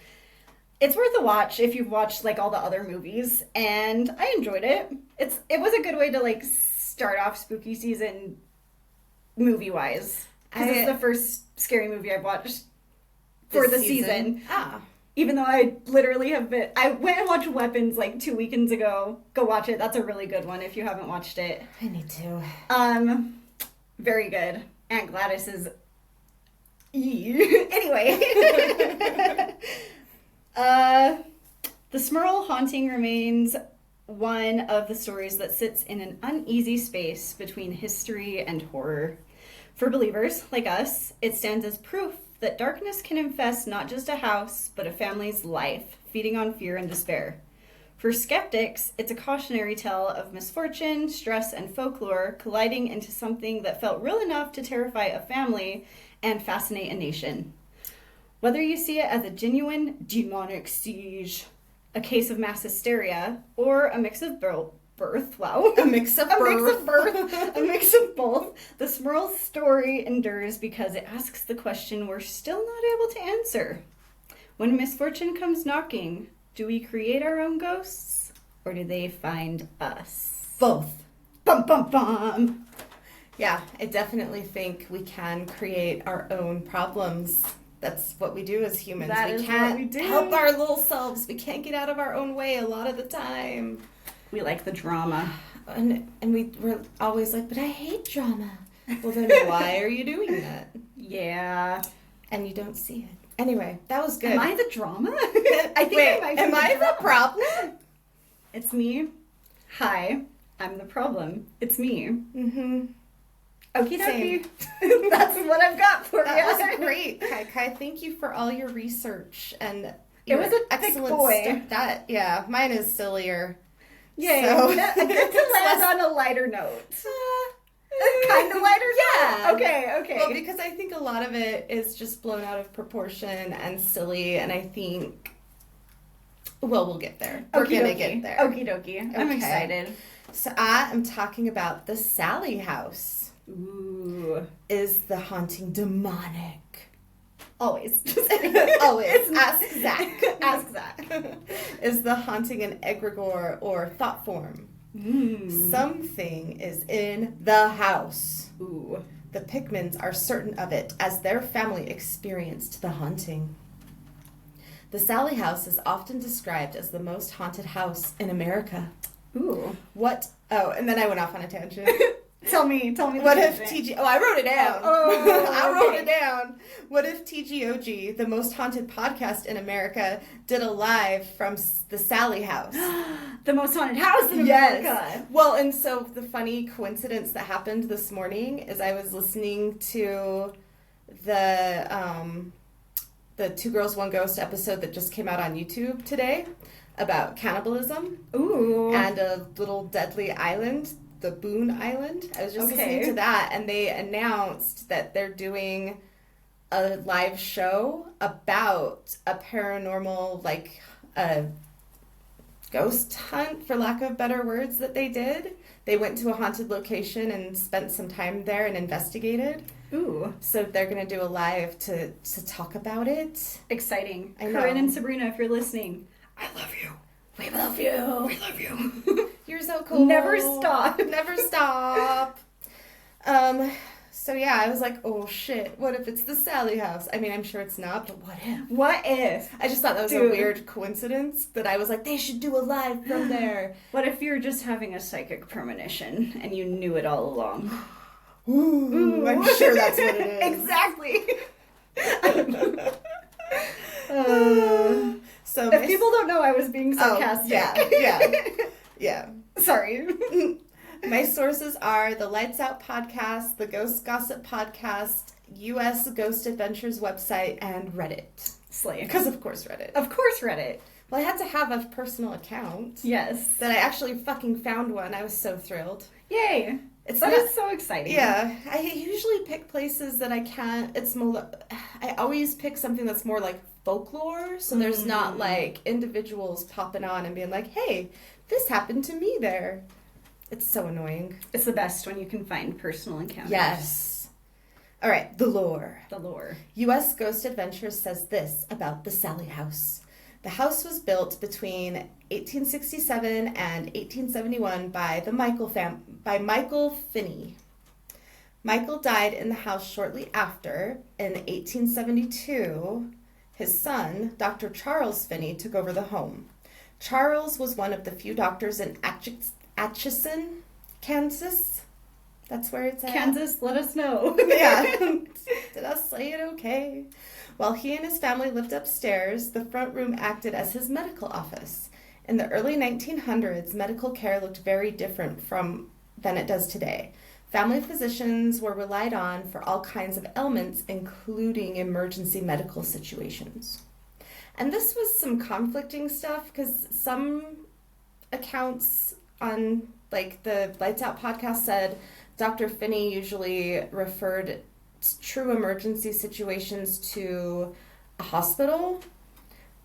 It's worth a watch if you've watched, like, all the other movies, and I enjoyed it. It was a good way to, like, start off spooky season movie-wise. Because it's the first scary movie I've watched for the season. Even though I literally have been... I went and watched Weapons, like, 2 weekends ago. Go watch it. That's a really good one if you haven't watched it. I need to. Very good. Aunt Gladys is... Anyway. The Smurl haunting remains one of the stories that sits in an uneasy space between history and horror. For believers, like us, it stands as proof that darkness can infest not just a house, but a family's life, feeding on fear and despair. For skeptics, it's a cautionary tale of misfortune, stress, and folklore colliding into something that felt real enough to terrify a family and fascinate a nation. Whether you see it as a genuine demonic siege, a case of mass hysteria, or a mix of both, a mix of both, the Smurl story endures because it asks the question we're still not able to answer. When misfortune comes knocking, do we create our own ghosts, or do they find us? Both. Bum, bum, bum. Yeah, I definitely think we can create our own problems. That's what we do as humans. We can't help our little selves. We can't get out of our own way a lot of the time. We like the drama. And we're always like, but I hate drama. Well, then why are you doing that? Yeah. And you don't see it. Anyway, that was good. Am I the drama? I think am I the problem? It's me. Hi, I'm the problem. It's me. Mm-hmm. Okie dokie. That's what I've got for you. That was great, Kai. Thank you for all your research and it was an excellent boy. Mine is sillier. Yeah, so. Good to land on a lighter note. Kind of lighter yeah. note? Okay. Well, because I think a lot of it is just blown out of proportion and silly, and I think, well, we'll get there. We're going to get there. Okie dokie. Okay. I'm excited. So I am talking about the Sallie House. Ooh. Is the haunting demonic? Always. Always. Ask Zach. Ask Zach. Is the haunting an egregore or thought form? Something is in the house. Ooh. The Pickmans are certain of it, as their family experienced the haunting. The Sallie House is often described as the most haunted house in America. Ooh. Oh, and then I went off on a tangent. Tell me. What if TG? Oh, I wrote it down. Oh, I wrote okay. it down. What if TGOG, the most haunted podcast in America, did a live from the Sallie House? The most haunted house in America. Yes. Well, and so the funny coincidence that happened this morning is I was listening to the Two Girls, One Ghost episode that just came out on YouTube today about cannibalism. Ooh. And a little deadly island, the Boone Island. I was just listening to that, and they announced that they're doing a live show about a paranormal, like, a ghost hunt, for lack of better words, that they did. They went to a haunted location and spent some time there and investigated. Ooh. So they're going to do a live to talk about it. Exciting. I know. Corinne and Sabrina, if you're listening, I love you. We love you. We love you. You're so cool. Never stop. Never stop. So yeah, I was like, oh shit, what if it's the Sallie House? I mean, I'm sure it's not, but what if? What if? I just thought that was Dude. a weird coincidence that I was like, they should do a live from there. What if you're just having a psychic premonition and you knew it all along? Ooh, I'm sure that's what it is. Exactly. So If people don't know, I was being sarcastic. Yeah. Sorry. My sources are the Lights Out podcast, the Ghost Gossip podcast, US Ghost Adventures website, and Reddit. Slay. Because of course Reddit. Of course Reddit. Well, I had to have a personal account. Yes. That I actually fucking found one. I was so thrilled. Yay. That is so exciting. Yeah. I usually pick places that I can't. It's more. I always pick something that's more like folklore. So there's not like individuals popping on and being like, hey, this happened to me there. It's so annoying. It's the best when you can find personal encounters. Yes. All right. The lore. The lore. US Ghost Adventures says this about the Sallie House. The house was built between 1867 and 1871 by Michael Finney. Michael died in the house shortly after. In 1872, his son, Dr. Charles Finney, took over the home. Charles was one of the few doctors in Atchison, Kansas. That's where it's at. Kansas, let us know. Yeah. Did I say it okay? While he and his family lived upstairs, the front room acted as his medical office. In the early 1900s, medical care looked very different than it does today. Family physicians were relied on for all kinds of ailments, including emergency medical situations. And this was some conflicting stuff, because some accounts on, like, the Lights Out podcast said Dr. Finney usually referred true emergency situations to a hospital,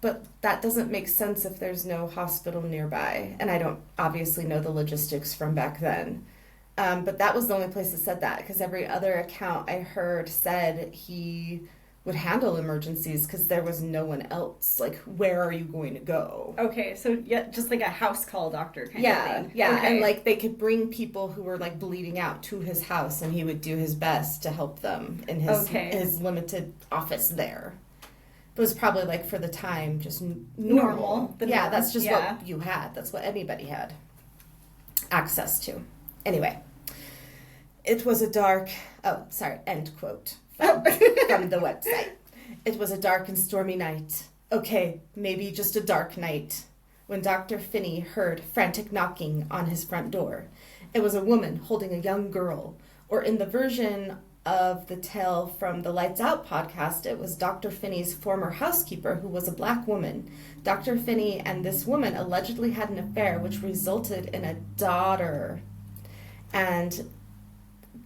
but that doesn't make sense if there's no hospital nearby. And I don't obviously know the logistics from back then. But that was the only place that said that, because every other account I heard said he would handle emergencies because there was no one else. Like, where are you going to go? Okay, so yeah, just like a house call doctor kind of thing. Yeah, okay. and like they could bring people who were like bleeding out to his house, and he would do his best to help them in his limited office there. It was probably like for the time just normal. Yeah, that's just what you had. That's what anybody had access to. Anyway, it was a dark. Oh, sorry. End quote. From the website. It was a dark and stormy night. Okay, maybe just a dark night, when Dr. Finney heard frantic knocking on his front door. It was a woman holding a young girl, or in the version of the tale from the Lights Out podcast, it was Dr. Finney's former housekeeper, who was a black woman. Dr. Finney and this woman allegedly had an affair, which resulted in a daughter. And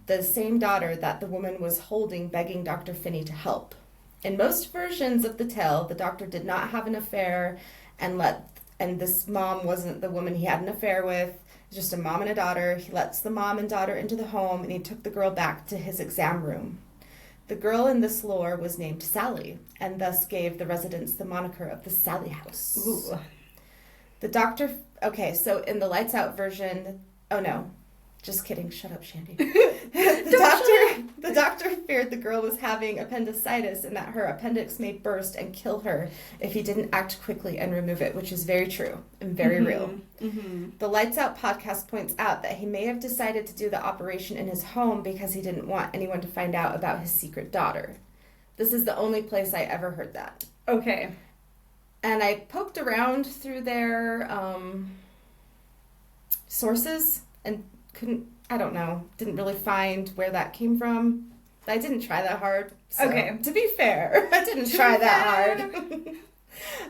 the same daughter that the woman was holding, begging Dr. Finney to help. In most versions of the tale, the doctor did not have an affair, and this mom wasn't the woman he had an affair with. It was just a mom and a daughter. He lets the mom and daughter into the home, and he took the girl back to his exam room. The girl in this lore was named Sallie, and thus gave the residents the moniker of the Sallie House. Ooh. The doctor... Okay, so in the Lights Out version... Oh, no. Just kidding. Shut up, Shandi. The doctor feared the girl was having appendicitis and that her appendix may burst and kill her if he didn't act quickly and remove it, which is very true and very real. The Lights Out podcast points out that he may have decided to do the operation in his home because he didn't want anyone to find out about his secret daughter. This is the only place I ever heard that. Okay. And I poked around through their sources and didn't really find where that came from. I didn't try that hard. So, okay. To be fair, I didn't try that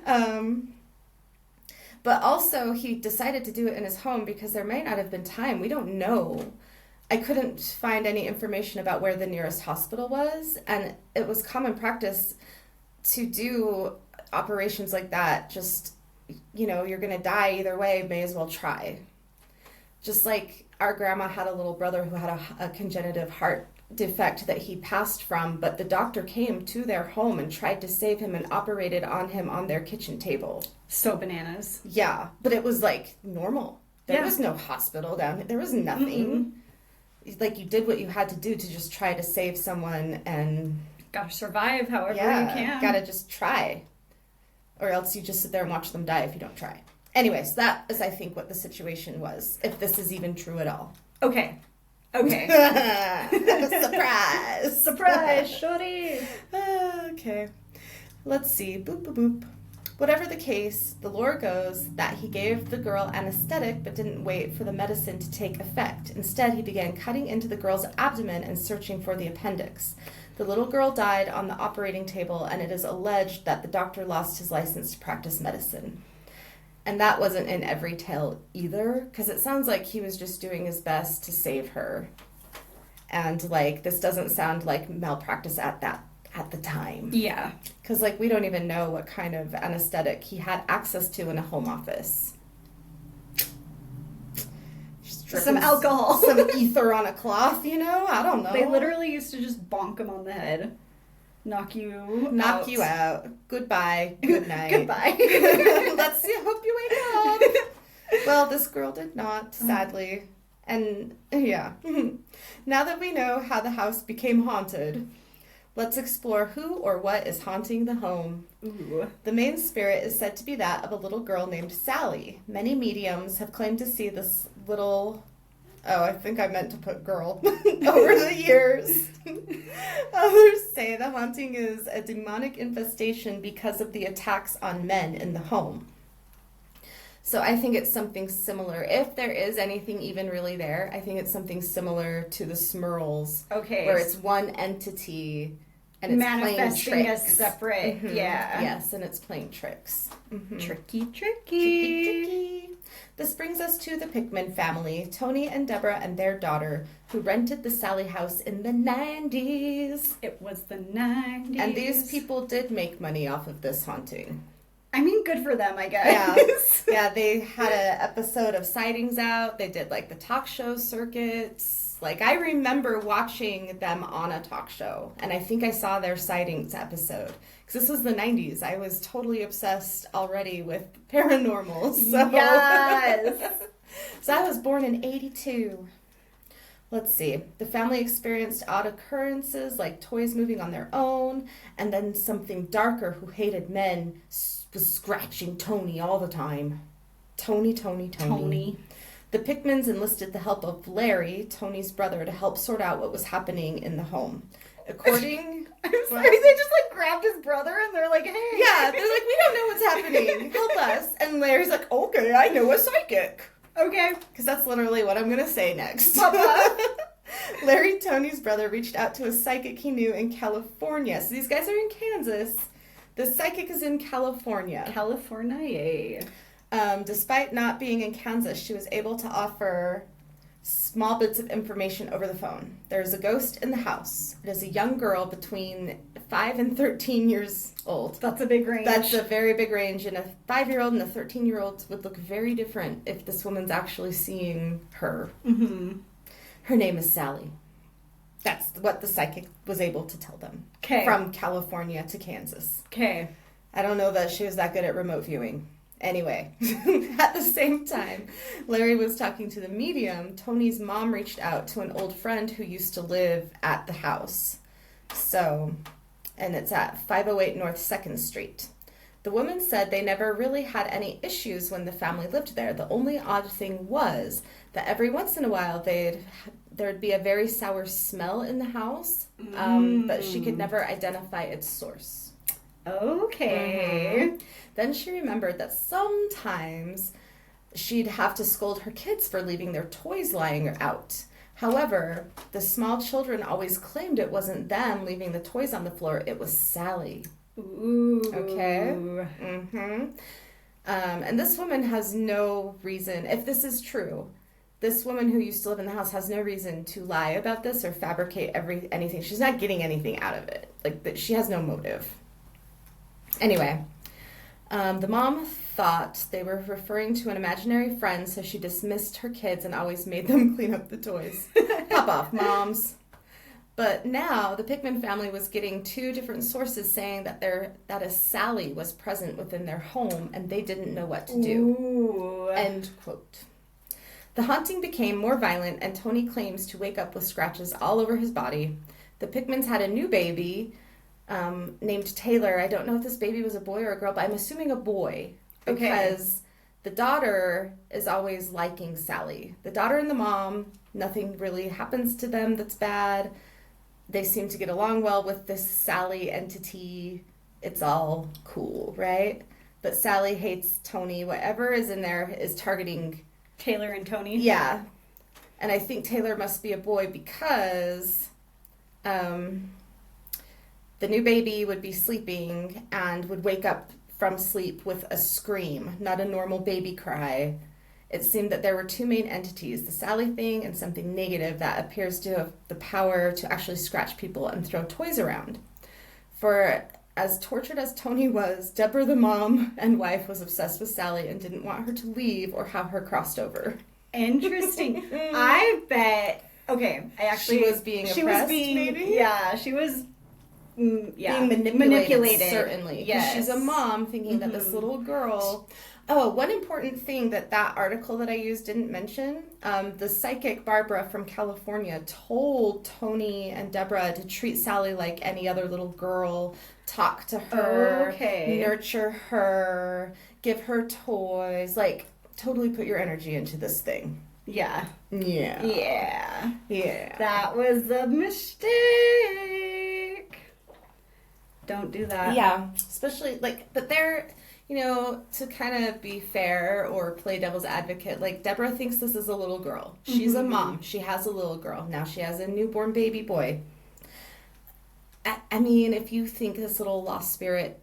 hard. But also, he decided to do it in his home because there might not have been time. We don't know. I couldn't find any information about where the nearest hospital was, and it was common practice to do operations like that. Just, you're going to die either way, may as well try. Just like our grandma had a little brother who had a congenital heart defect that he passed from, but the doctor came to their home and tried to save him and operated on him on their kitchen table. So bananas. Yeah, but it was like normal. There was no hospital down here. There was nothing. Like, you did what you had to do to just try to save someone, and gotta survive however you can. Gotta just try. Or else you just sit there and watch them die if you don't try. Anyways, that is, I think, what the situation was, if this is even true at all. Okay. Surprise! Surprise, shorty! Okay. Let's see. Boop, boop, boop. Whatever the case, the lore goes that he gave the girl anesthetic but didn't wait for the medicine to take effect. Instead, he began cutting into the girl's abdomen and searching for the appendix. The little girl died on the operating table, and it is alleged that the doctor lost his license to practice medicine. And that wasn't in every tale either, because it sounds like he was just doing his best to save her. And, this doesn't sound like malpractice at the time. Yeah. Because, we don't even know what kind of anesthetic he had access to in a home office. Some alcohol. Some ether on a cloth, I don't know. They literally used to just bonk him on the head. Knock you out. Goodbye. Good night. Goodbye. Let's see. I hope you wake up. Well, this girl did not, sadly. And, yeah. Now that we know how the house became haunted, let's explore who or what is haunting the home. Ooh. The main spirit is said to be that of a little girl named Sallie. Many mediums have claimed to see this little... Oh, I think I meant to put girl over the years. Others say the haunting is a demonic infestation because of the attacks on men in the home. So I think it's something similar. If there is anything even really there, I think it's something similar to the Smurls. Okay. Where it's one entity and it's manifesting playing as tricks. Separate. Mm-hmm. Yeah. Yes, and it's playing tricks. Mm-hmm. Tricky. This brings us to the Pickman family, Tony and Deborah and their daughter, who rented the Sallie House in the 90s. It was the 90s. And these people did make money off of this haunting. I mean, good for them, I guess. Yeah, they had an episode of sightings out. They did, the talk show circuits. I remember watching them on a talk show, and I think I saw their sightings episode. Because this was the 90s. I was totally obsessed already with paranormal. So. Yes! So I was born in 82. Let's see. The family experienced odd occurrences like toys moving on their own, and then something darker who hated men was scratching Tony all the time. Tony. The Pickmans enlisted the help of Larry, Tony's brother, to help sort out what was happening in the home. According... I'm sorry, they just grabbed his brother and they're like, hey. Yeah, they're like, we don't know what's happening. Help us. And Larry's like, okay, I know a psychic. Okay. Because that's literally what I'm going to say next. Papa. Larry, Tony's brother, reached out to a psychic he knew in California. So these guys are in Kansas. The psychic is in California. California. Despite not being in Kansas, she was able to offer small bits of information over the phone. There's a ghost in the house. It is a young girl between 5 and 13 years old. That's a big range. That's a very big range, and a 5-year-old and a 13-year-old would look very different if this woman's actually seeing her. Mm-hmm. Her name is Sallie. That's what the psychic was able to tell them. Okay. From California to Kansas. Okay. I don't know that she was that good at remote viewing. Anyway, at the same time, Larry was talking to the medium. Tony's mom reached out to an old friend who used to live at the house. So, and it's at 508 North 2nd Street. The woman said they never really had any issues when the family lived there. The only odd thing was that every once in a while there'd be a very sour smell in the house, but she could never identify its source. Okay. Mm-hmm. Then she remembered that sometimes she'd have to scold her kids for leaving their toys lying out. However, the small children always claimed it wasn't them leaving the toys on the floor, it was Sallie. Ooh. Okay. Mm-hmm. And this woman has no reason, if this is true, this woman who used to live in the house has no reason to lie about this or fabricate anything. She's not getting anything out of it. Like, she has no motive. Anyway, the mom thought they were referring to an imaginary friend, so she dismissed her kids and always made them clean up the toys. Pop off, moms. But now the Pickman family was getting 2 different sources saying that a Sallie was present within their home and they didn't know what to do. Ooh. End quote. The haunting became more violent and Tony claims to wake up with scratches all over his body. The Pickmans had a new baby named Taylor. I don't know if this baby was a boy or a girl, but I'm assuming a boy. Because the daughter is always liking Sallie. The daughter and the mom, nothing really happens to them that's bad. They seem to get along well with this Sallie entity. It's all cool, right? But Sallie hates Tony. Whatever is in there is targeting Taylor and Tony. Yeah. And I think Taylor must be a boy because the new baby would be sleeping and would wake up from sleep with a scream, not a normal baby cry. It seemed that there were 2 main entities, the Sallie thing and something negative that appears to have the power to actually scratch people and throw toys around. For as tortured as Tony was, Deborah, the mom and wife, was obsessed with Sallie and didn't want her to leave or have her crossed over. Interesting. I bet. Okay, she was being oppressed, maybe? Yeah, she was being manipulated. Certainly. Yes. She's a mom thinking that this little girl... Oh, one important thing that article that I used didn't mention, the psychic Barbara from California told Tony and Deborah to treat Sallie like any other little girl, talk to her, nurture her, give her toys, like totally put your energy into this thing. Yeah. Yeah. Yeah. Yeah. That was a mistake. Don't do that. Yeah. Especially, but they're... You know, to kind of be fair or play devil's advocate, like Deborah thinks this is a little girl. She's a mom. She has a little girl. Now she has a newborn baby boy. I mean, if you think this little lost spirit,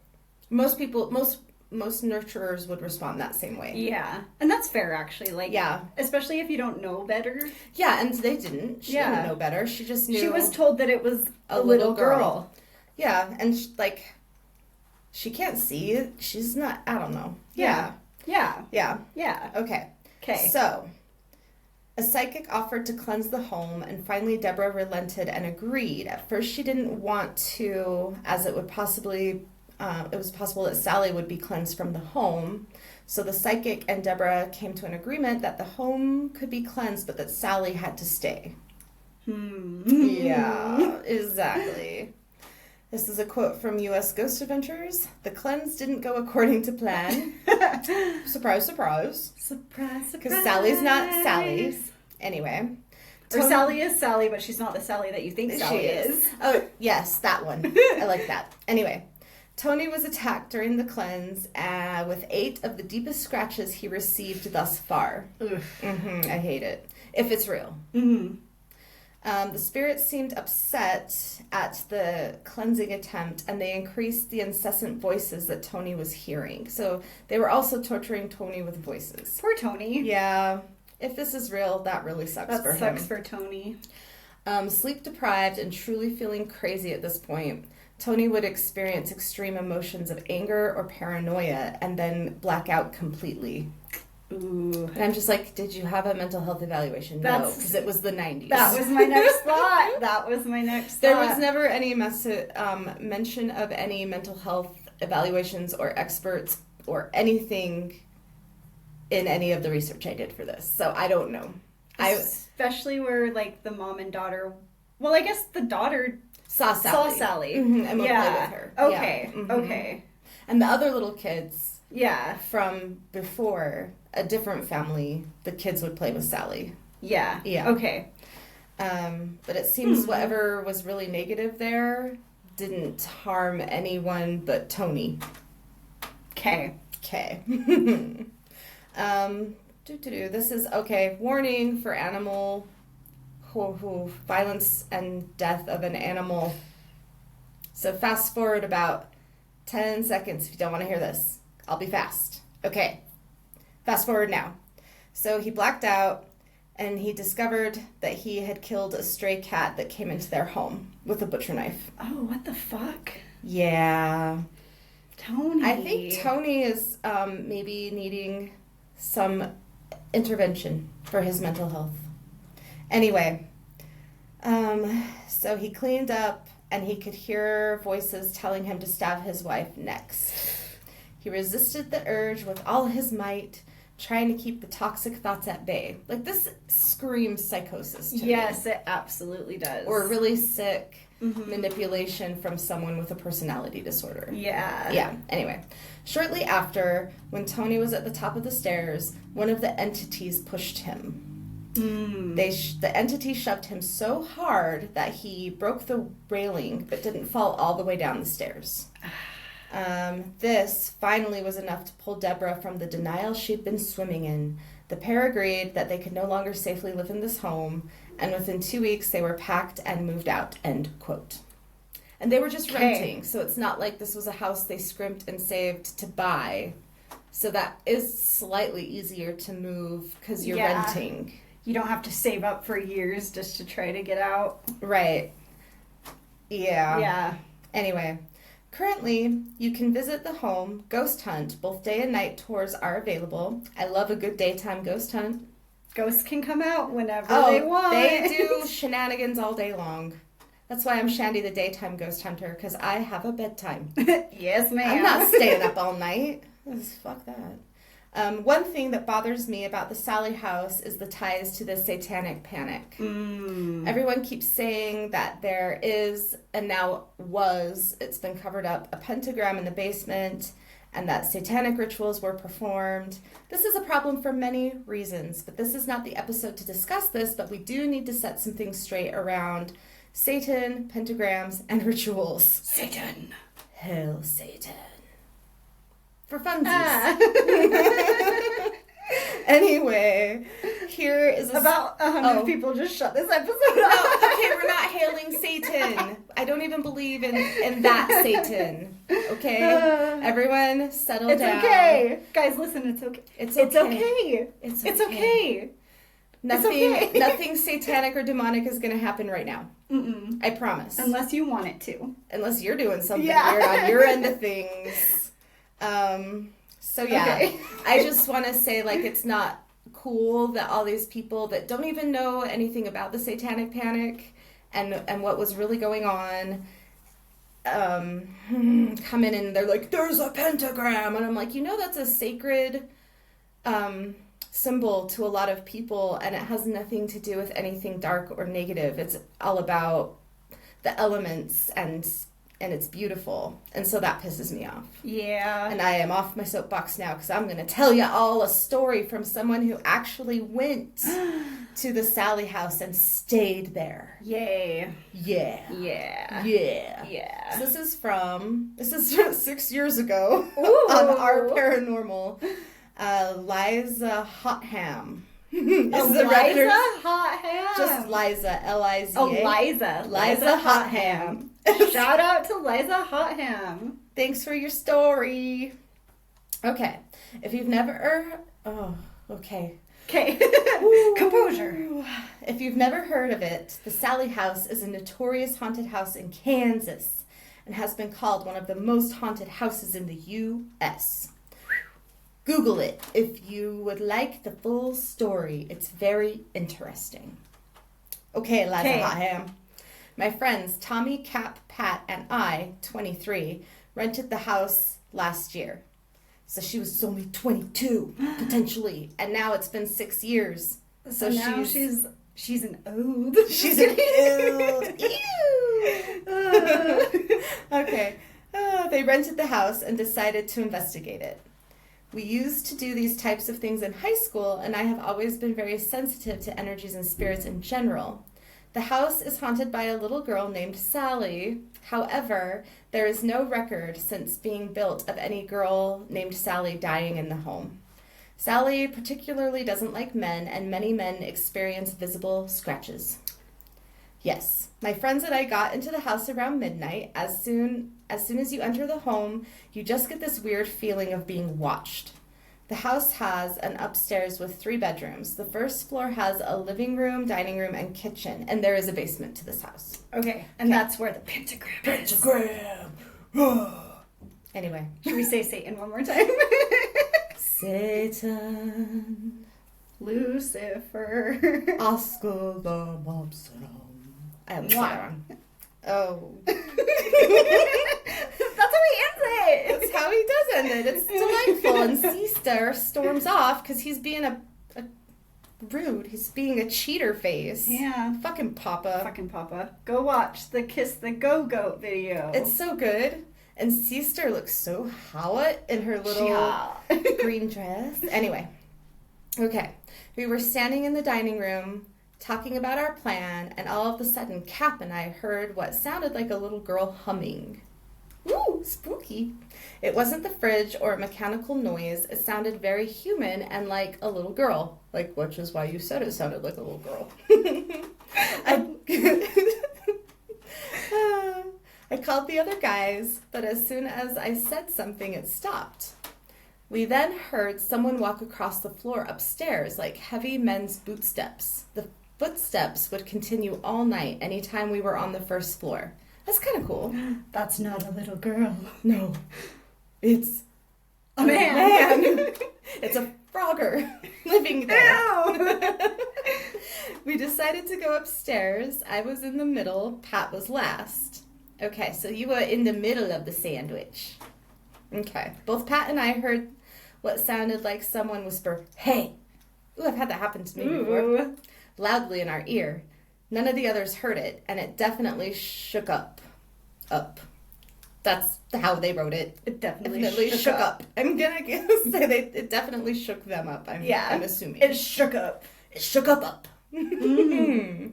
most nurturers would respond that same way. Yeah. And that's fair, actually. Like, yeah. Especially if you don't know better. Yeah, and they didn't. She didn't know better. She just knew. She was told that it was a little girl. Yeah, and she can't see. She's not, I don't know. Yeah. Okay. So, a psychic offered to cleanse the home, and finally Deborah relented and agreed. At first she didn't want to, as it was possible that Sallie would be cleansed from the home. So the psychic and Deborah came to an agreement that the home could be cleansed, but that Sallie had to stay. Yeah, exactly. This is a quote from U.S. Ghost Adventures. The cleanse didn't go according to plan. Surprise, surprise. Surprise, surprise. Because Sallie's not Sallie. Anyway. Or Sallie is Sallie, but she's not the Sallie that you think Sallie is. Oh, yes, that one. I like that. Anyway. Tony was attacked during the cleanse with 8 of the deepest scratches he received thus far. I hate it. If it's real. The spirits seemed upset at the cleansing attempt, and they increased the incessant voices that Tony was hearing. So they were also torturing Tony with voices. Poor Tony. Yeah. If this is real, that really sucks for him. That sucks for Tony. Sleep deprived and truly feeling crazy at this point, Tony would experience extreme emotions of anger or paranoia and then black out completely. Ooh. And I'm just like, did you have a mental health evaluation? No, because it was the 90s. That was my next thought. There was never any mention of any mental health evaluations or experts or anything in any of the research I did for this. So I don't know. Especially where, like, the mom and daughter... Well, I guess the daughter Saw Sallie. Saw Sallie. Mm-hmm. And would yeah. play with her. Okay. Yeah. Mm-hmm. Okay. And the other little kids Yeah. from before, a different family, the kids would play with Sallie. Yeah. Yeah. Okay. But it seems whatever was really negative there didn't harm anyone but Tony. Okay. Okay. This is, okay, warning for animal violence and death of an animal. So fast forward about 10 seconds if you don't want to hear this. I'll be fast. Okay. Fast forward now. So he blacked out and he discovered that he had killed a stray cat that came into their home with a butcher knife. Oh, what the fuck? Yeah. Tony. I think Tony is maybe needing some intervention for his mental health. Anyway, so he cleaned up and he could hear voices telling him to stab his wife next. He resisted the urge with all his might, trying to keep the toxic thoughts at bay. Like, this screams psychosis to me. Yes, it absolutely does. Or really sick manipulation from someone with a personality disorder. Yeah. Yeah, anyway. Shortly after, when Tony was at the top of the stairs, one of the entities pushed him. The entity shoved him so hard that he broke the railing but didn't fall all the way down the stairs. This finally was enough to pull Deborah from the denial she'd been swimming in. The pair agreed that they could no longer safely live in this home, and within 2 weeks they were packed and moved out, end quote. And they were just renting, so it's not like this was a house they scrimped and saved to buy. So that is slightly easier to move because you're renting. You don't have to save up for years just to try to get out. Right. Yeah. Yeah. Anyway, currently, you can visit the home, ghost hunt. Both day and night tours are available. I love a good daytime ghost hunt. Ghosts can come out whenever they want. They do shenanigans all day long. That's why I'm Shandi the daytime ghost hunter, because I have a bedtime. Yes, ma'am. I'm not staying up all night. Fuck that. One thing that bothers me about the Sallie House is the ties to the satanic panic. Everyone keeps saying that there is, and now was, it's been covered up, a pentagram in the basement, and that satanic rituals were performed. This is a problem for many reasons, but this is not the episode to discuss this, but we do need to set some things straight around Satan, pentagrams, and rituals. Satan. Hail Satan. For funsies. Anyway, here is about 100 people just shut this episode off. No, okay, we're not hailing Satan. I don't even believe in that Satan. Okay? Everyone settle down. It's okay. Guys, listen, it's okay. It's okay. It's okay. Nothing satanic or demonic is going to happen right now. I promise. Unless you want it to. Unless you're doing something weird on your end of things. So yeah, okay. I just want to say, like, it's not cool that all these people that don't even know anything about the satanic panic and what was really going on come in and they're like, there's a pentagram, and I'm like, that's a sacred symbol to a lot of people, and it has nothing to do with anything dark or negative. It's all about the elements and it's beautiful. And so that pisses me off. Yeah. And I am off my soapbox now because I'm going to tell you all a story from someone who actually went to the Sallie House and stayed there. Yay. Yeah. Yeah. Yeah. Yeah. So this is from 6 years ago on Our Paranormal. Liza Hotham. Liza Hotham. Just Liza, L-I-Z-A. Oh, Liza. Liza Hotham. Shout out to Liza Hotham. Thanks for your story. Okay. If you've never... okay. Okay. Composure. If you've never heard of it, the Sallie House is a notorious haunted house in Kansas and has been called one of the most haunted houses in the U.S. Google it if you would like the full story. It's very interesting. Okay, Liza Hotham. My friends Tommy, Cap, Pat, and I, 23, rented the house last year. So she was only 22, potentially. And now it's been 6 years. So now she's an old. She's an old. Ew. they rented the house and decided to investigate it. We used to do these types of things in high school, and I have always been very sensitive to energies and spirits in general. The house is haunted by a little girl named Sallie. However, there is no record since being built of any girl named Sallie dying in the home. Sallie particularly doesn't like men, and many men experience visible scratches. Yes, my friends and I got into the house around midnight. As soon as you enter the home, you just get this weird feeling of being watched. The house has an upstairs with 3 bedrooms. The first floor has a living room, dining room, and kitchen, and there is a basement to this house. Okay, and that's where the pentagram is. Pentagram! Anyway. Should we say Satan one more time? Satan. Lucifer. Oscar the Mobster. I always said that wrong. Oh. That's how he ends it. That's how he does end it. It's delightful. And Sister storms off because he's being a rude. He's being a cheater face. Yeah. Fucking Papa. Fucking Papa. Go watch the Kiss the Go-Goat video. It's so good. And Sister looks so hot in her little green dress. Anyway. Okay. We were standing in the dining room talking about our plan, and all of a sudden Cap and I heard what sounded like a little girl humming. Ooh, spooky. It wasn't the fridge or a mechanical noise. It sounded very human and like a little girl. Like, which is why you said it sounded like a little girl. I called the other guys, but as soon as I said something, it stopped. We then heard someone walk across the floor upstairs, like heavy men's bootsteps. The footsteps would continue all night, anytime we were on the first floor. That's kind of cool. That's not a little girl. No. It's a man. It's a frogger living there. Ew. We decided to go upstairs. I was in the middle. Pat was last. Okay, so you were in the middle of the sandwich. Okay. Both Pat and I heard what sounded like someone whisper, "Hey!" Ooh, I've had that happen to me before. Loudly in our ear. None of the others heard it, and it definitely shook up. That's how they wrote it. It definitely shook up. I'm gonna say it definitely shook them up. I'm assuming. It shook up. It shook up. Mm-hmm.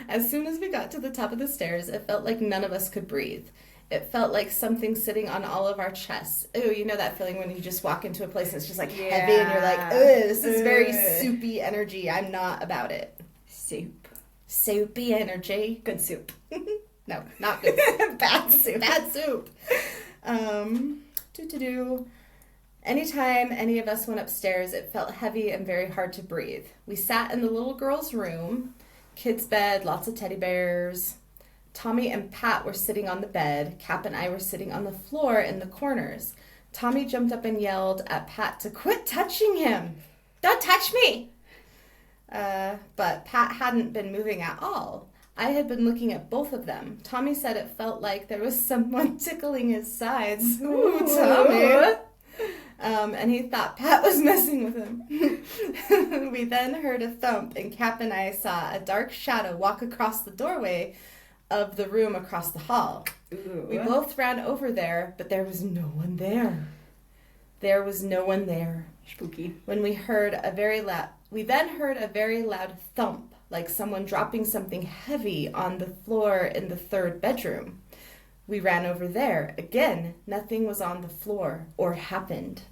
As soon as we got to the top of the stairs, it felt like none of us could breathe. It felt like something sitting on all of our chests. Ooh, you know that feeling when you just walk into a place and it's just like heavy and you're like, ugh, this is very soupy energy. I'm not about it. Soup. Soupy energy. Good soup. No, not good. Bad soup. Bad soup. Anytime any of us went upstairs, it felt heavy and very hard to breathe. We sat in the little girl's room, kid's bed, lots of teddy bears. Tommy and Pat were sitting on the bed. Cap and I were sitting on the floor in the corners. Tommy jumped up and yelled at Pat to quit touching him. Don't touch me! But Pat hadn't been moving at all. I had been looking at both of them. Tommy said it felt like there was someone tickling his sides. Ooh, Tommy! And he thought Pat was messing with him. We then heard a thump, and Cap and I saw a dark shadow walk across the doorway of the room across the hall. Ooh. We both ran over there, but there was no one there. There was no one there. Spooky. We then heard a very loud thump, like someone dropping something heavy on the floor in the 3rd bedroom. We ran over there. Again, nothing was on the floor or happened.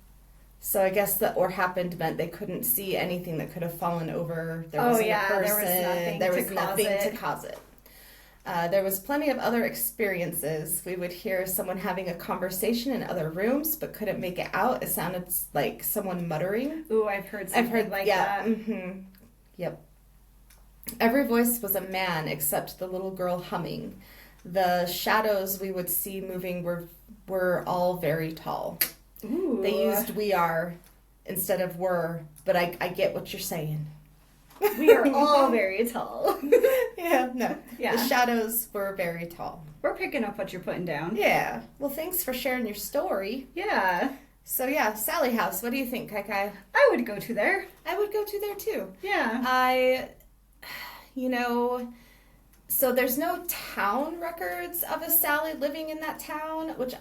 So I guess the or happened meant they couldn't see anything that could have fallen over. There wasn't a person. There was nothing to cause it. There was plenty of other experiences. We would hear someone having a conversation in other rooms, but couldn't make it out. It sounded like someone muttering. Ooh, I've heard something like that. Mm-hmm. Yep. Every voice was a man except the little girl humming. The shadows we would see moving were all very tall. Ooh. They used "we are" instead of "were," but I get what you're saying. We are all very tall. Yeah, no. Yeah. The shadows were very tall. We're picking up what you're putting down. Yeah. Well, thanks for sharing your story. Yeah. So, yeah, Sallie House. What do you think, Kai? I would go to there. I would go to there, too. Yeah. So there's no town records of a Sallie living in that town, which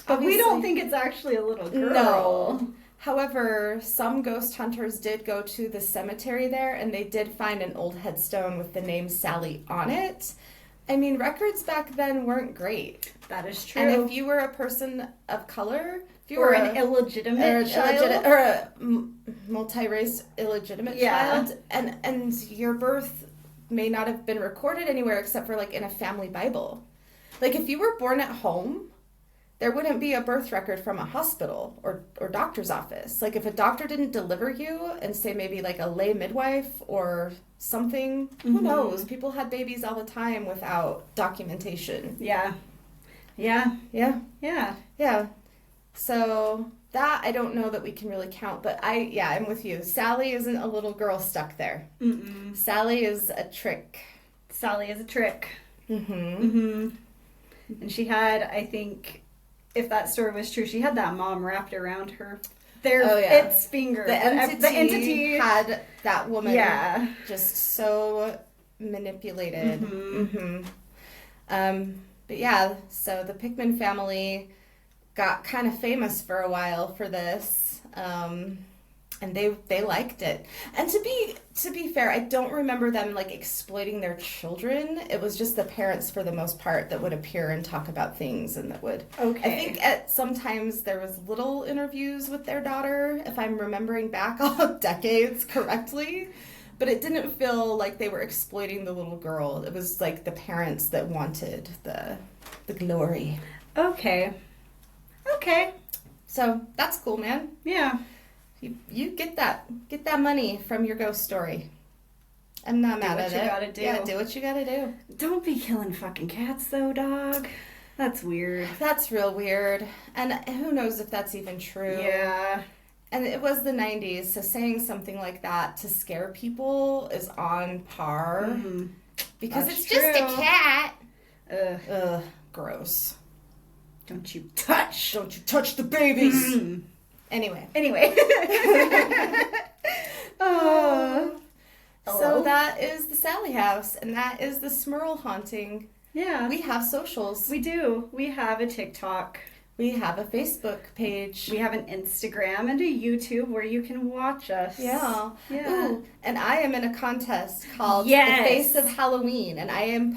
But we Obviously- don't think it's actually a little girl. No. However, some ghost hunters did go to the cemetery there, and they did find an old headstone with the name Sallie on it. I mean, records back then weren't great. That is true. And if you were a person of color, if you or were an illegitimate child. or a multi-race illegitimate Yeah. child, and your birth may not have been recorded anywhere except for like in a family Bible. Like if you were born at home, there wouldn't be a birth record from a hospital or doctor's office. Like if a doctor didn't deliver you and say maybe like a lay midwife or something, who knows? People had babies all the time without documentation. Yeah. Yeah. Yeah. Yeah. Yeah. So that I don't know that we can really count, but I'm with you. Sallie isn't a little girl stuck there. Mm-mm. Sallie is a trick. Sallie is a trick. Mm-hmm. Mm-hmm. And she had, I think, if that story was true, she had that mom wrapped around her. Its finger. The entity had that woman Yeah. just so manipulated. Mm-hmm. But yeah, so the Pickman family got kind of famous for a while for this. And they liked it. And to be fair, I don't remember them like exploiting their children. It was just the parents for the most part that would appear and talk about things and that would. Okay. I think at sometimes there was little interviews with their daughter, if I'm remembering back all decades correctly. But it didn't feel like they were exploiting the little girl. It was like the parents that wanted the glory. Okay. So that's cool, man. Yeah. You get that money from your ghost story. I'm not mad at it. Do what you gotta do. Yeah, do what you gotta do. Don't be killing fucking cats, though, dog. That's weird. That's real weird. And who knows if that's even true. Yeah. And it was the 90s, so saying something like that to scare people is on par. Mm-hmm. Because That's it's just true. a cat. Ugh. Ugh, gross. Don't you touch. Don't you touch the babies. Mm. Anyway. Oh. So that is the Sallie House, and that is the Smurl haunting. Yeah. We have socials. We do. We have a TikTok. We have a Facebook page. We have an Instagram and a YouTube where you can watch us. Yeah. Yeah. Ooh, and I am in a contest called Yes. The Face of Halloween, and I am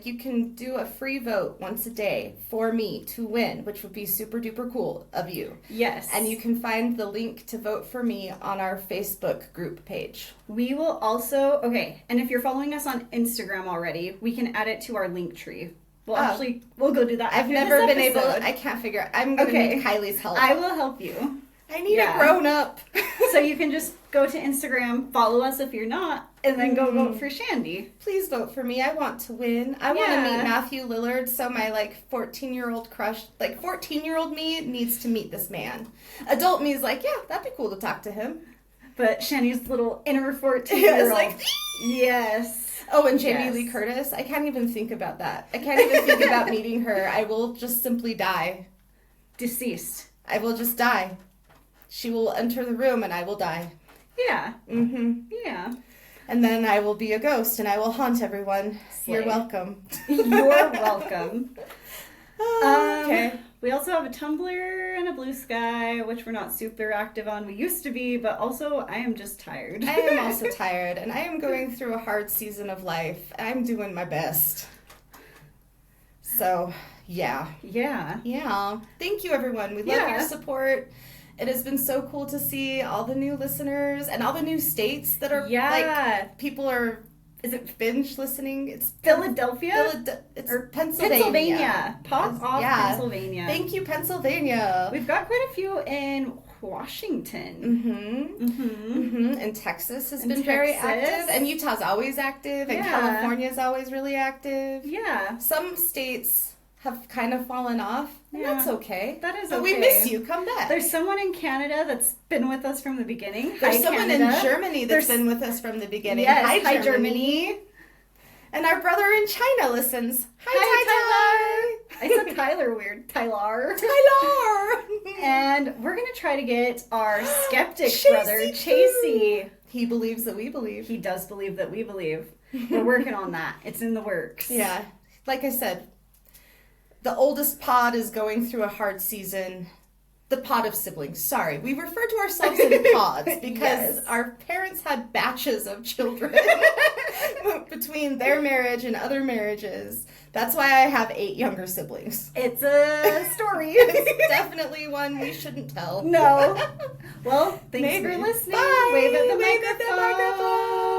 you can do a free vote once a day for me to win, which would be super duper cool of you. Yes. And you can find the link to vote for me on our Facebook group page. We will also, and if you're following us on Instagram already, we can add it to our link tree. We'll go do that. I've after never this been able episode. I can't figure out. I'm going to need Kylie's help. I will help you. I need Yeah. a grown up. So you can just go to Instagram, follow us if you're not, and then go vote for Shandi. Please vote for me. I want to win. I want to Yeah. meet Matthew Lillard, so my 14-year-old crush, 14-year-old me needs to meet this man. Adult me is like, yeah, that'd be cool to talk to him. But Shandi's little inner 14-year-old. It's like, yes. oh, and Jamie Yes. Lee Curtis. I can't even think about that. I can't even think about meeting her. I will just simply die. Deceased. I will just die. She will enter the room and I will die. Yeah. Mm-hmm. Yeah. And then I will be a ghost and I will haunt everyone. Slay. You're welcome. You're welcome. Okay. We also have a Tumblr and a Blue Sky, which we're not super active on. We used to be, but also I am just tired. I am also tired, and I am going through a hard season of life. I'm doing my best. So, yeah. Yeah. Thank you, everyone. We love your support. It has been so cool to see all the new listeners and all the new states that are, people are, is it binge listening? It's Philadelphia? It's Or Pennsylvania. Pop off Pennsylvania. Thank you, Pennsylvania. We've got quite a few in Washington. And Texas has been very active. And Utah's always active. And California's always really active. Yeah. Some states have kind of fallen off. And that's okay. That is but okay. we miss you. Come back. There's someone in Canada that's been with us from the beginning. There's someone in Germany that's been with us from the beginning. Yes. Hi, Germany. And our brother in China listens. Hi, Tyler. I said Tyler weird. Tyler. And we're going to try to get our skeptic brother, Chasey. He believes that we believe. He does believe that we believe. We're working on that. It's in the works. Yeah. Like I said, The oldest pod is going through a hard season. The pod of siblings. Sorry, we refer to ourselves in pods because Yes. our parents had batches of children between their marriage and other marriages. That's why I have 8 younger siblings. It's a story. It's definitely one we shouldn't tell. No. Well, thanks Maybe. for listening. Bye. Wave at the Wave at the microphone. microphone.